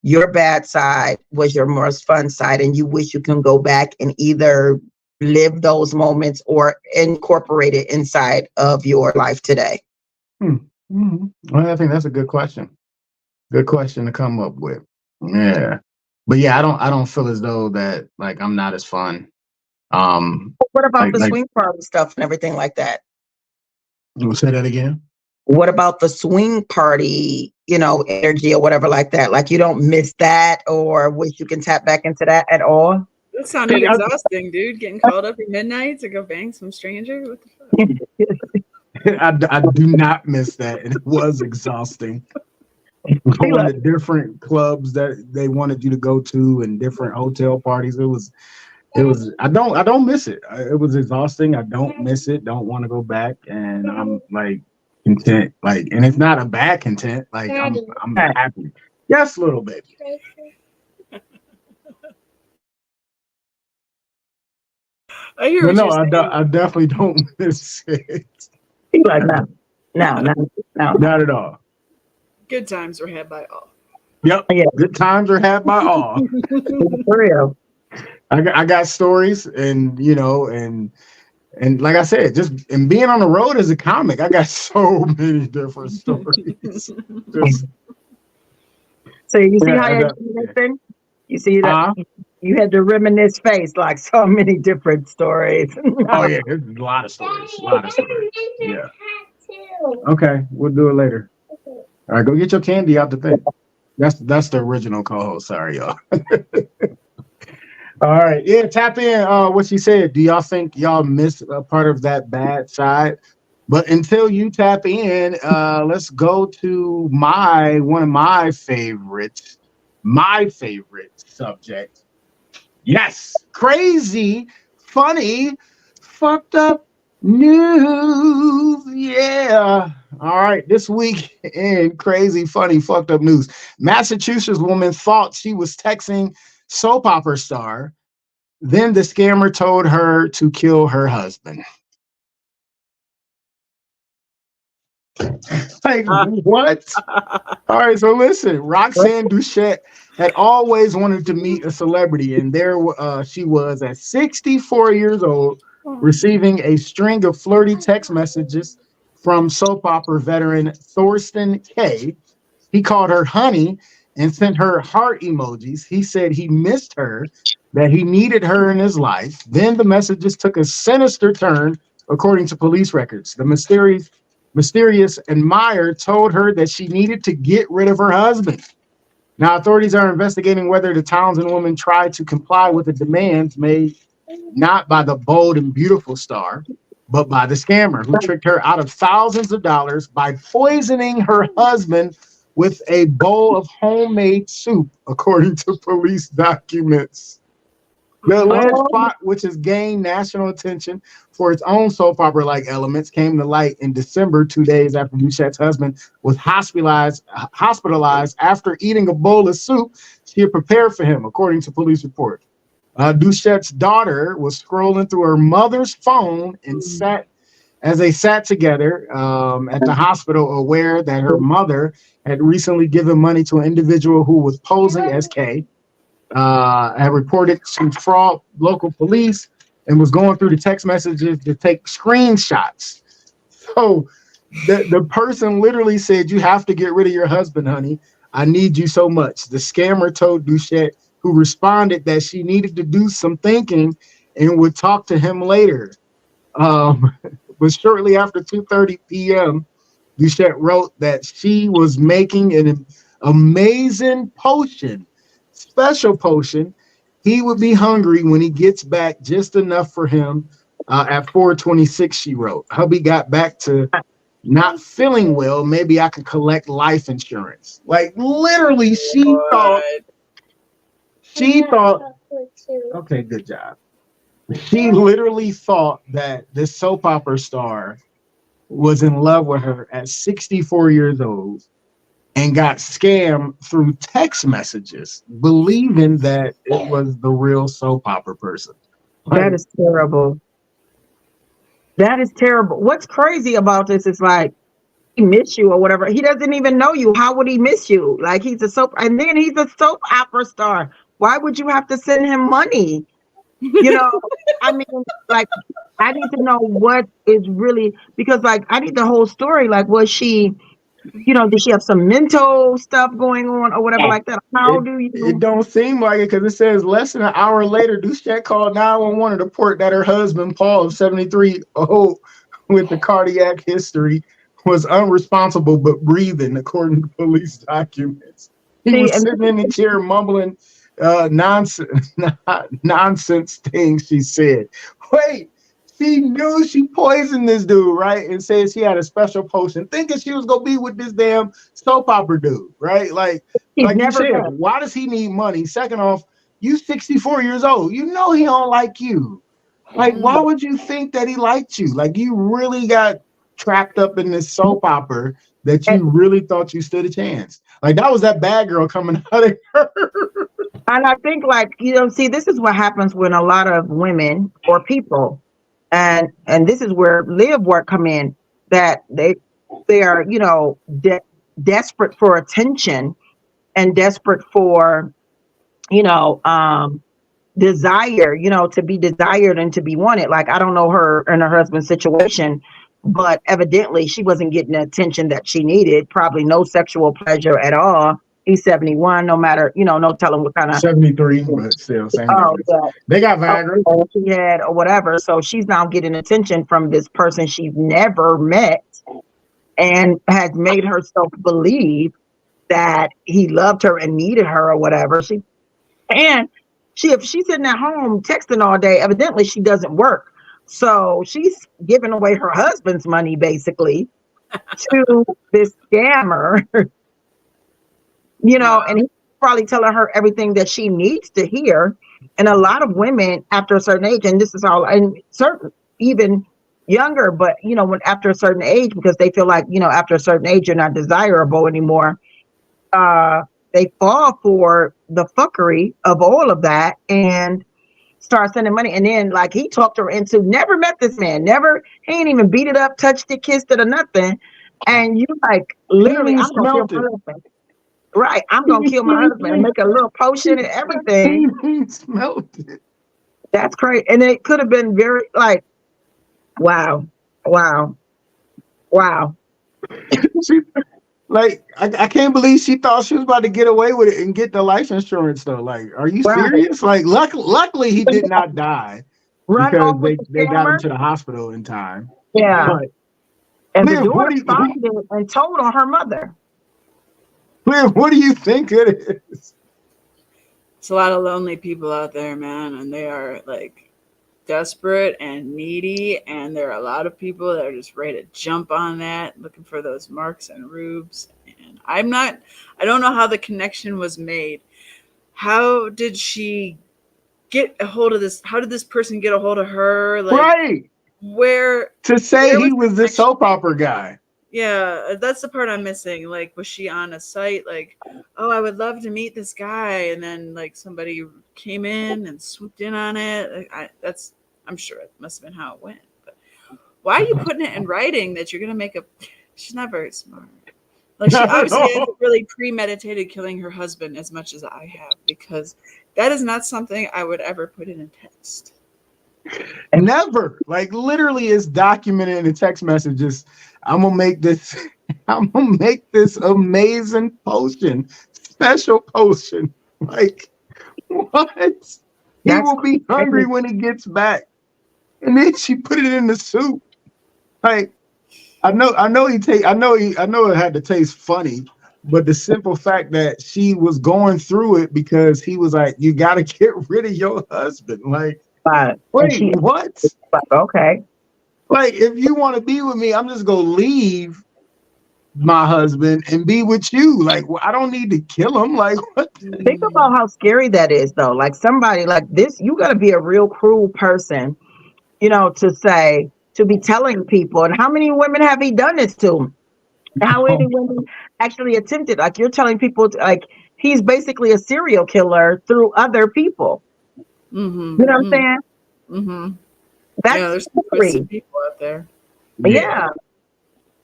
your bad side was your most fun side, and you wish you can go back and either live those moments or incorporate it inside of your life today. Well, I think that's a good question. Good question to come up with. Yeah. But yeah, I don't feel as though that like I'm not as fun. What about Like the like swing party stuff and everything like that? we'll say that again. What about the swing party, energy or whatever like that? Like you don't miss that or wish you can tap back into that at all? That sounded See, exhausting, dude. Getting called up at midnight to go bang some stranger. What the fuck? I do not miss that, and it was exhausting. Going to different clubs that they wanted you to go to and different hotel parties. It was I don't miss it. It was exhausting. I don't miss it. Don't want to go back, and I'm like content. Like, and it's not a bad content. Like I'm Right. happy. Yes, little baby. I hear But what no, you're saying. I definitely don't miss it. Be like, no, no, no, no. Not at all. Good times were had by all. Yep. Yeah, Good times are had by all. for real. I got stories, and and like I said, just and being on the road as a comic, I got so many different stories. Just So you see how yeah, you're reminiscing? You see that huh? you had to reminisce face like so many different stories. Oh yeah, there's a lot of stories. A lot of stories. Yeah. Okay, we'll do it later. All right, go get your candy out the thing. That's the original co-host. Sorry, y'all. All right, yeah, tap in. What she said. Do y'all think y'all missed a part of that bad side? But until you tap in, let's go to one of my favorite subject. Yes, crazy, funny, fucked up news. Yeah. All right. This week in crazy, funny, fucked up news, Massachusetts woman thought she was texting soap opera star. Then the scammer told her to kill her husband. Like, what? All right, so listen, Roxanne Duchette had always wanted to meet a celebrity, and there she was at 64 years old, receiving a string of flirty text messages from soap opera veteran Thorsten Kaye. He called her honey and sent her heart emojis. He said he missed her, that he needed her in his life. Then the messages took a sinister turn, according to police records. The mysterious admirer told her that she needed to get rid of her husband. Now, authorities are investigating whether the Townsend woman tried to comply with the demands made not by the bold and beautiful star, but by the scammer who tricked her out of thousands of dollars by poisoning her husband with a bowl of homemade soup, according to police documents. The alleged Oh, plot, which has gained national attention for its own soap opera-like elements, came to light in December, 2 days after Duchette's husband was hospitalized after eating a bowl of soup she had prepared for him, according to police reports. Duchette's daughter was scrolling through her mother's phone and as they sat together at the hospital, aware that her mother had recently given money to an individual who was posing as K. Had reported to fraud local police and was going through the text messages to take screenshots. So the person literally said, "You have to get rid of your husband, honey. I need you so much." The scammer told Duchette, who responded that she needed to do some thinking and would talk to him later. But shortly after 2:30 p.m., Duchette wrote that she was making an amazing potion, special potion. He would be hungry when he gets back, just enough for him. At 4:26, she wrote, "Hubby got back to not feeling well. Maybe I could collect life insurance." Like literally, she thought, okay, good job. She literally thought that this soap opera star was in love with her at 64 years old and got scammed through text messages, believing that it was the real soap opera person. that is terrible. That is terrible. What's crazy about this is like he miss you or whatever. He doesn't even know you. How would he miss you? Like he's a soap opera star. Why would you have to send him money? You know, I mean, like I need to know what is really, because like I need the whole story. Like, was she, did she have some mental stuff going on or whatever like that? How do It you? don't seem like it, because it says less than an hour later, Duchette called 911 to report that her husband, Paul, of 73, with the cardiac history, was unresponsible but breathing, according to police documents. He was sitting in the chair mumbling nonsense things, she said. Wait, she knew she poisoned this dude, right? And said she had a special potion, thinking she was gonna be with this damn soap opera dude, right? Like you said, why does he need money? Second off, you 64 years old. You know he don't like you. Like, why would you think that he liked you? Like, you really got trapped up in this soap opera that you really thought you stood a chance. Like, that was that bad girl coming out of her. And I think, like, see, this is what happens when a lot of women or people, and this is where live work come in, that they are, desperate for attention and desperate for, desire, to be desired and to be wanted. Like, I don't know her and her husband's situation, but evidently she wasn't getting the attention that she needed, probably no sexual pleasure at all. He's 71, no matter, no telling what kind of 73, but still same difference. Yeah. They got Viagra. She had or whatever. So she's now getting attention from this person she's never met and has made herself believe that he loved her and needed her or whatever. If she's sitting at home texting all day, evidently she doesn't work. So she's giving away her husband's money basically to this scammer. And he's probably telling her everything that she needs to hear. And a lot of women after a certain age, and this is all, and certain, even younger, but, when after a certain age, because they feel like, after a certain age, you're not desirable anymore. They fall for the fuckery of all of that and start sending money. And then, like, he talked her into, never met this man, he ain't even beat it up, touched it, kissed it or nothing. And you like, literally, I'm going to kill my husband. Right, I'm gonna kill my husband and make a little potion and everything. He smelled it. That's crazy, and it could have been very like, wow. She, like, I can't believe she thought she was about to get away with it and get the life insurance though. Like, are you serious? Like, luckily he did not die because they got him to the hospital in time. Yeah, but, and the daughter found it and told on her mother. What do you think it is? It's a lot of lonely people out there, man, and they are like desperate and needy, and there are a lot of people that are just ready to jump on that, looking for those Marks and Rubes. And I don't know how the connection was made. How did she get a hold of this? How did this person get a hold of her? Like, Right. where To say where he the was this connection? soap opera guy. Yeah, that's the part I'm missing. Like, was she on a site like, oh, I would love to meet this guy, and then like somebody came in and swooped in on it? Like, I'm sure it must have been how it went. But why are you putting it in writing that you're gonna make a? She's not very smart. Like, she obviously hasn't really premeditated killing her husband as much as I have, because that is not something I would ever put in a text. Never. Like literally is documented in the text messages. I'm gonna make this amazing potion, special potion. Like what? He That's will be hungry when he gets back. And then she put it in the soup. Like I know it had to taste funny, but the simple fact that she was going through it because he was like, you gotta get rid of your husband. Like, fine. And she, wait, what? okay. Like, if you want to be with me, I'm just gonna leave my husband and be with you. Like, I don't need to kill him. Like, what? Think about how scary that is, though. Like somebody like this, you got to be a real cruel person, to be telling people. And how many women have he done this to? How many women actually attempted? Like you're telling people, like he's basically a serial killer through other people. Mm-hmm. You know what I'm saying? Mm-hmm. That's Yeah, there's some twisted people out there. Yeah.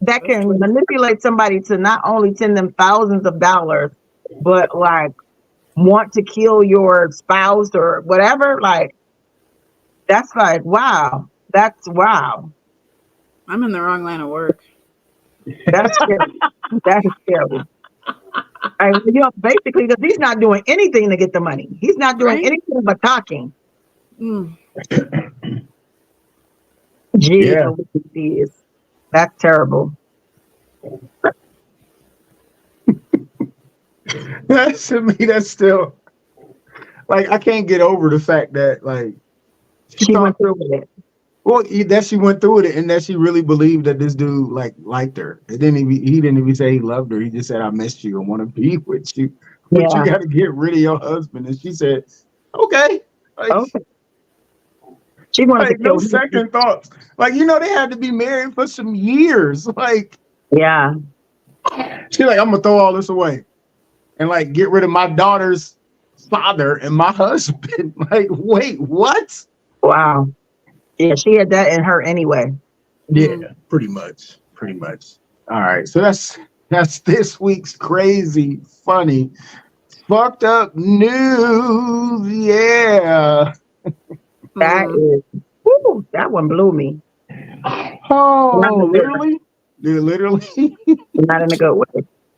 That can manipulate somebody to not only send them thousands of dollars, but like want to kill your spouse or whatever. Like that's like wow. That's wow. I'm in the wrong line of work. That's scary. That is scary. Basically, because he's not doing anything to get the money. He's not doing Right? anything but talking. Mm. Gee, Yeah. that's terrible. That's to me, that's still like I can't get over the fact that like She went through with it. well, that she went through it and that she really believed that this dude liked her. He didn't even say he loved her. He just said, I missed you and want to be with you. But you Yeah. got to get rid of your husband. And she said, okay. Like, Okay. She wanted to like kill no him. second thoughts. Like, they had to be married for some years. Like, Yeah. she's like, I'm going to throw all this away and like get rid of my daughter's father and my husband. Like, wait, what? Wow. Yeah, she had that in her anyway. Yeah, pretty much. Pretty much. All right. So that's this week's crazy, funny, fucked up news. Yeah. That is, whoo, that one blew me. Oh, literally? Literally? Not in a good way.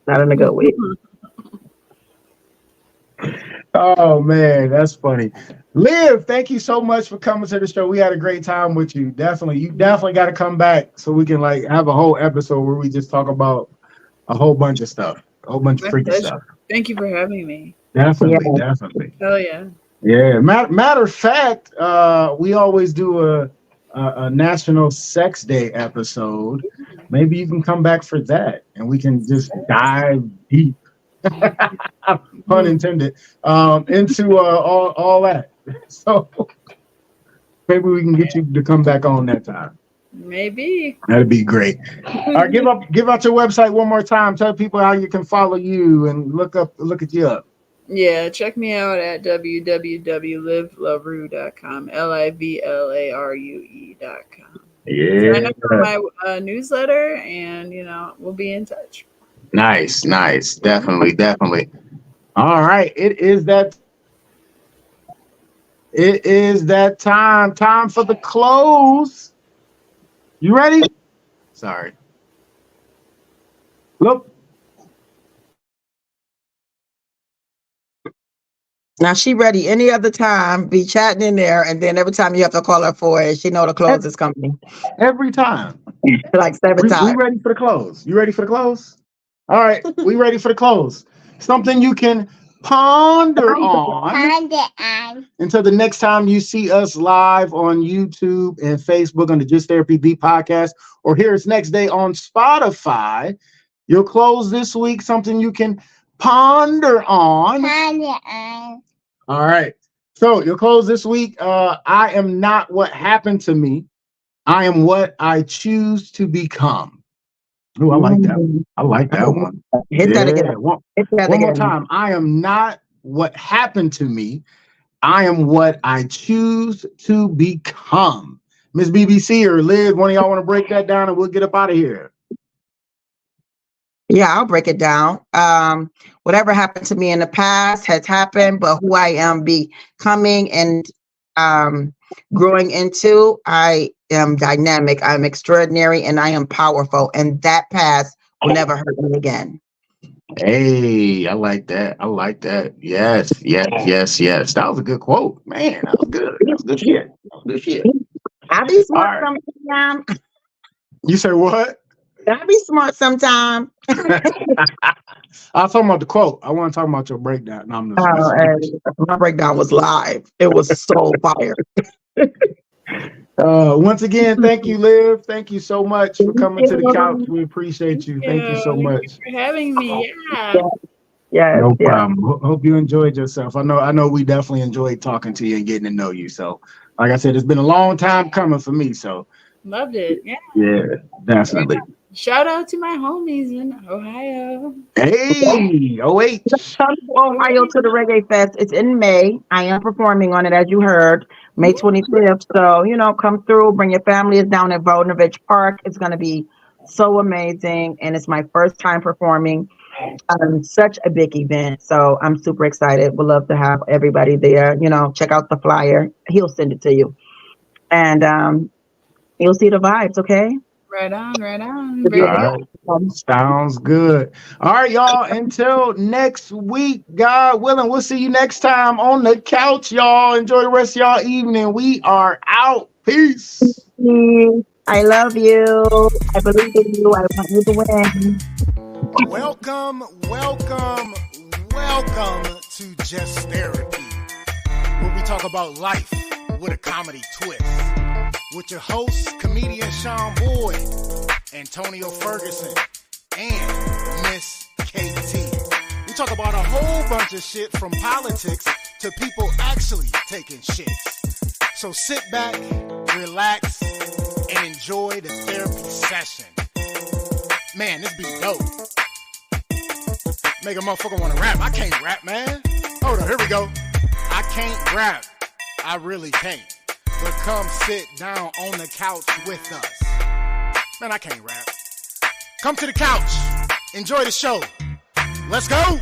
Not in a good way. Oh, man, that's funny. Liv, thank you so much for coming to the show. We had a great time with you. Definitely. You definitely got to come back so we can like have a whole episode where we just talk about a whole bunch of stuff, a whole bunch of freaky stuff. Thank you for having me. Definitely, Yeah. definitely. Hell yeah. Yeah. Matter of fact, we always do a National Sex Day episode. Maybe you can come back for that and we can just dive deep. Pun intended, into all that. So maybe we can get you to come back on that time. Maybe. That'd be great. All right, give out your website one more time. Tell people how you can follow you and look at you up. Yeah, check me out at www.livelarue.com, LIVLARUE.com. Yeah. Sign up for my newsletter, and we'll be in touch. Nice. Definitely. All right. It is that time for the close. You ready? Sorry. Look. Now she ready any other time, be chatting in there, and then every time you have to call her for it, she know the close is coming. Every time. Like 7 times. We ready for the close. You ready for the close? All right. We ready for the close. Something you can ponder on. Until the next time you see us live on YouTube and Facebook on the Just Therapy Beat podcast, or hear us next day on Spotify, you'll close this week something you can ponder on. All right. So you'll close this week. I am not what happened to me. I am what I choose to become. Oh, I like that one. I like that one. Hit that again. One more time. I am not what happened to me. I am what I choose to become. Miss BBC or Liv, one of y'all want to break that down and we'll get up out of here? Yeah, I'll break it down. Whatever happened to me in the past has happened, but who I am becoming and growing into, I am dynamic, I'm extraordinary, and I am powerful. And that past will never hurt me again. Hey, I like that. I like that. Yes. That was a good quote. Man, that was good. That was good shit. I be smart sometimes. You say what? I be smart sometimes. I was talking about the quote. I want to talk about your breakdown. No, I'm just my breakdown was live. It was so fire. Once again, thank you, Liv. Thank you so much for coming to the couch. We appreciate you. Thank you so much. Thank you for having me. Yeah. No problem. Hope you enjoyed yourself. I know we definitely enjoyed talking to you and getting to know you. So, like I said, it's been a long time coming for me. So loved it. Yeah, definitely. Shout out to my homies in Ohio. Hey, OH. Come to Ohio to the Reggae Fest. It's in May. I am performing on it, as you heard, May 25th. So, come through, bring your family. It's down at Vonovich Park. It's going to be so amazing. And it's my first time performing. Such a big event. So I'm super excited. Would love to have everybody there. Check out the flyer. He'll send it to you. And you'll see the vibes, okay? Right on. All right. Sounds good. All right, y'all. Until next week, God willing, we'll see you next time on the couch, y'all. Enjoy the rest of y'all evening. We are out. Peace. I love you. I believe in you. I want you to win. Welcome to Just Therapy, where we talk about life with a comedy twist. With your hosts, comedian Sean Boyd, Antonio Ferguson, and Miss KT. We talk about a whole bunch of shit from politics to people actually taking shits. So sit back, relax, and enjoy the therapy session. Man, this be dope. Make a motherfucker want to rap. I can't rap, man. Hold on, here we go. I can't rap. I really can't. But come sit down on the couch with us. Man, I can't rap. Come to the couch. Enjoy the show. Let's go.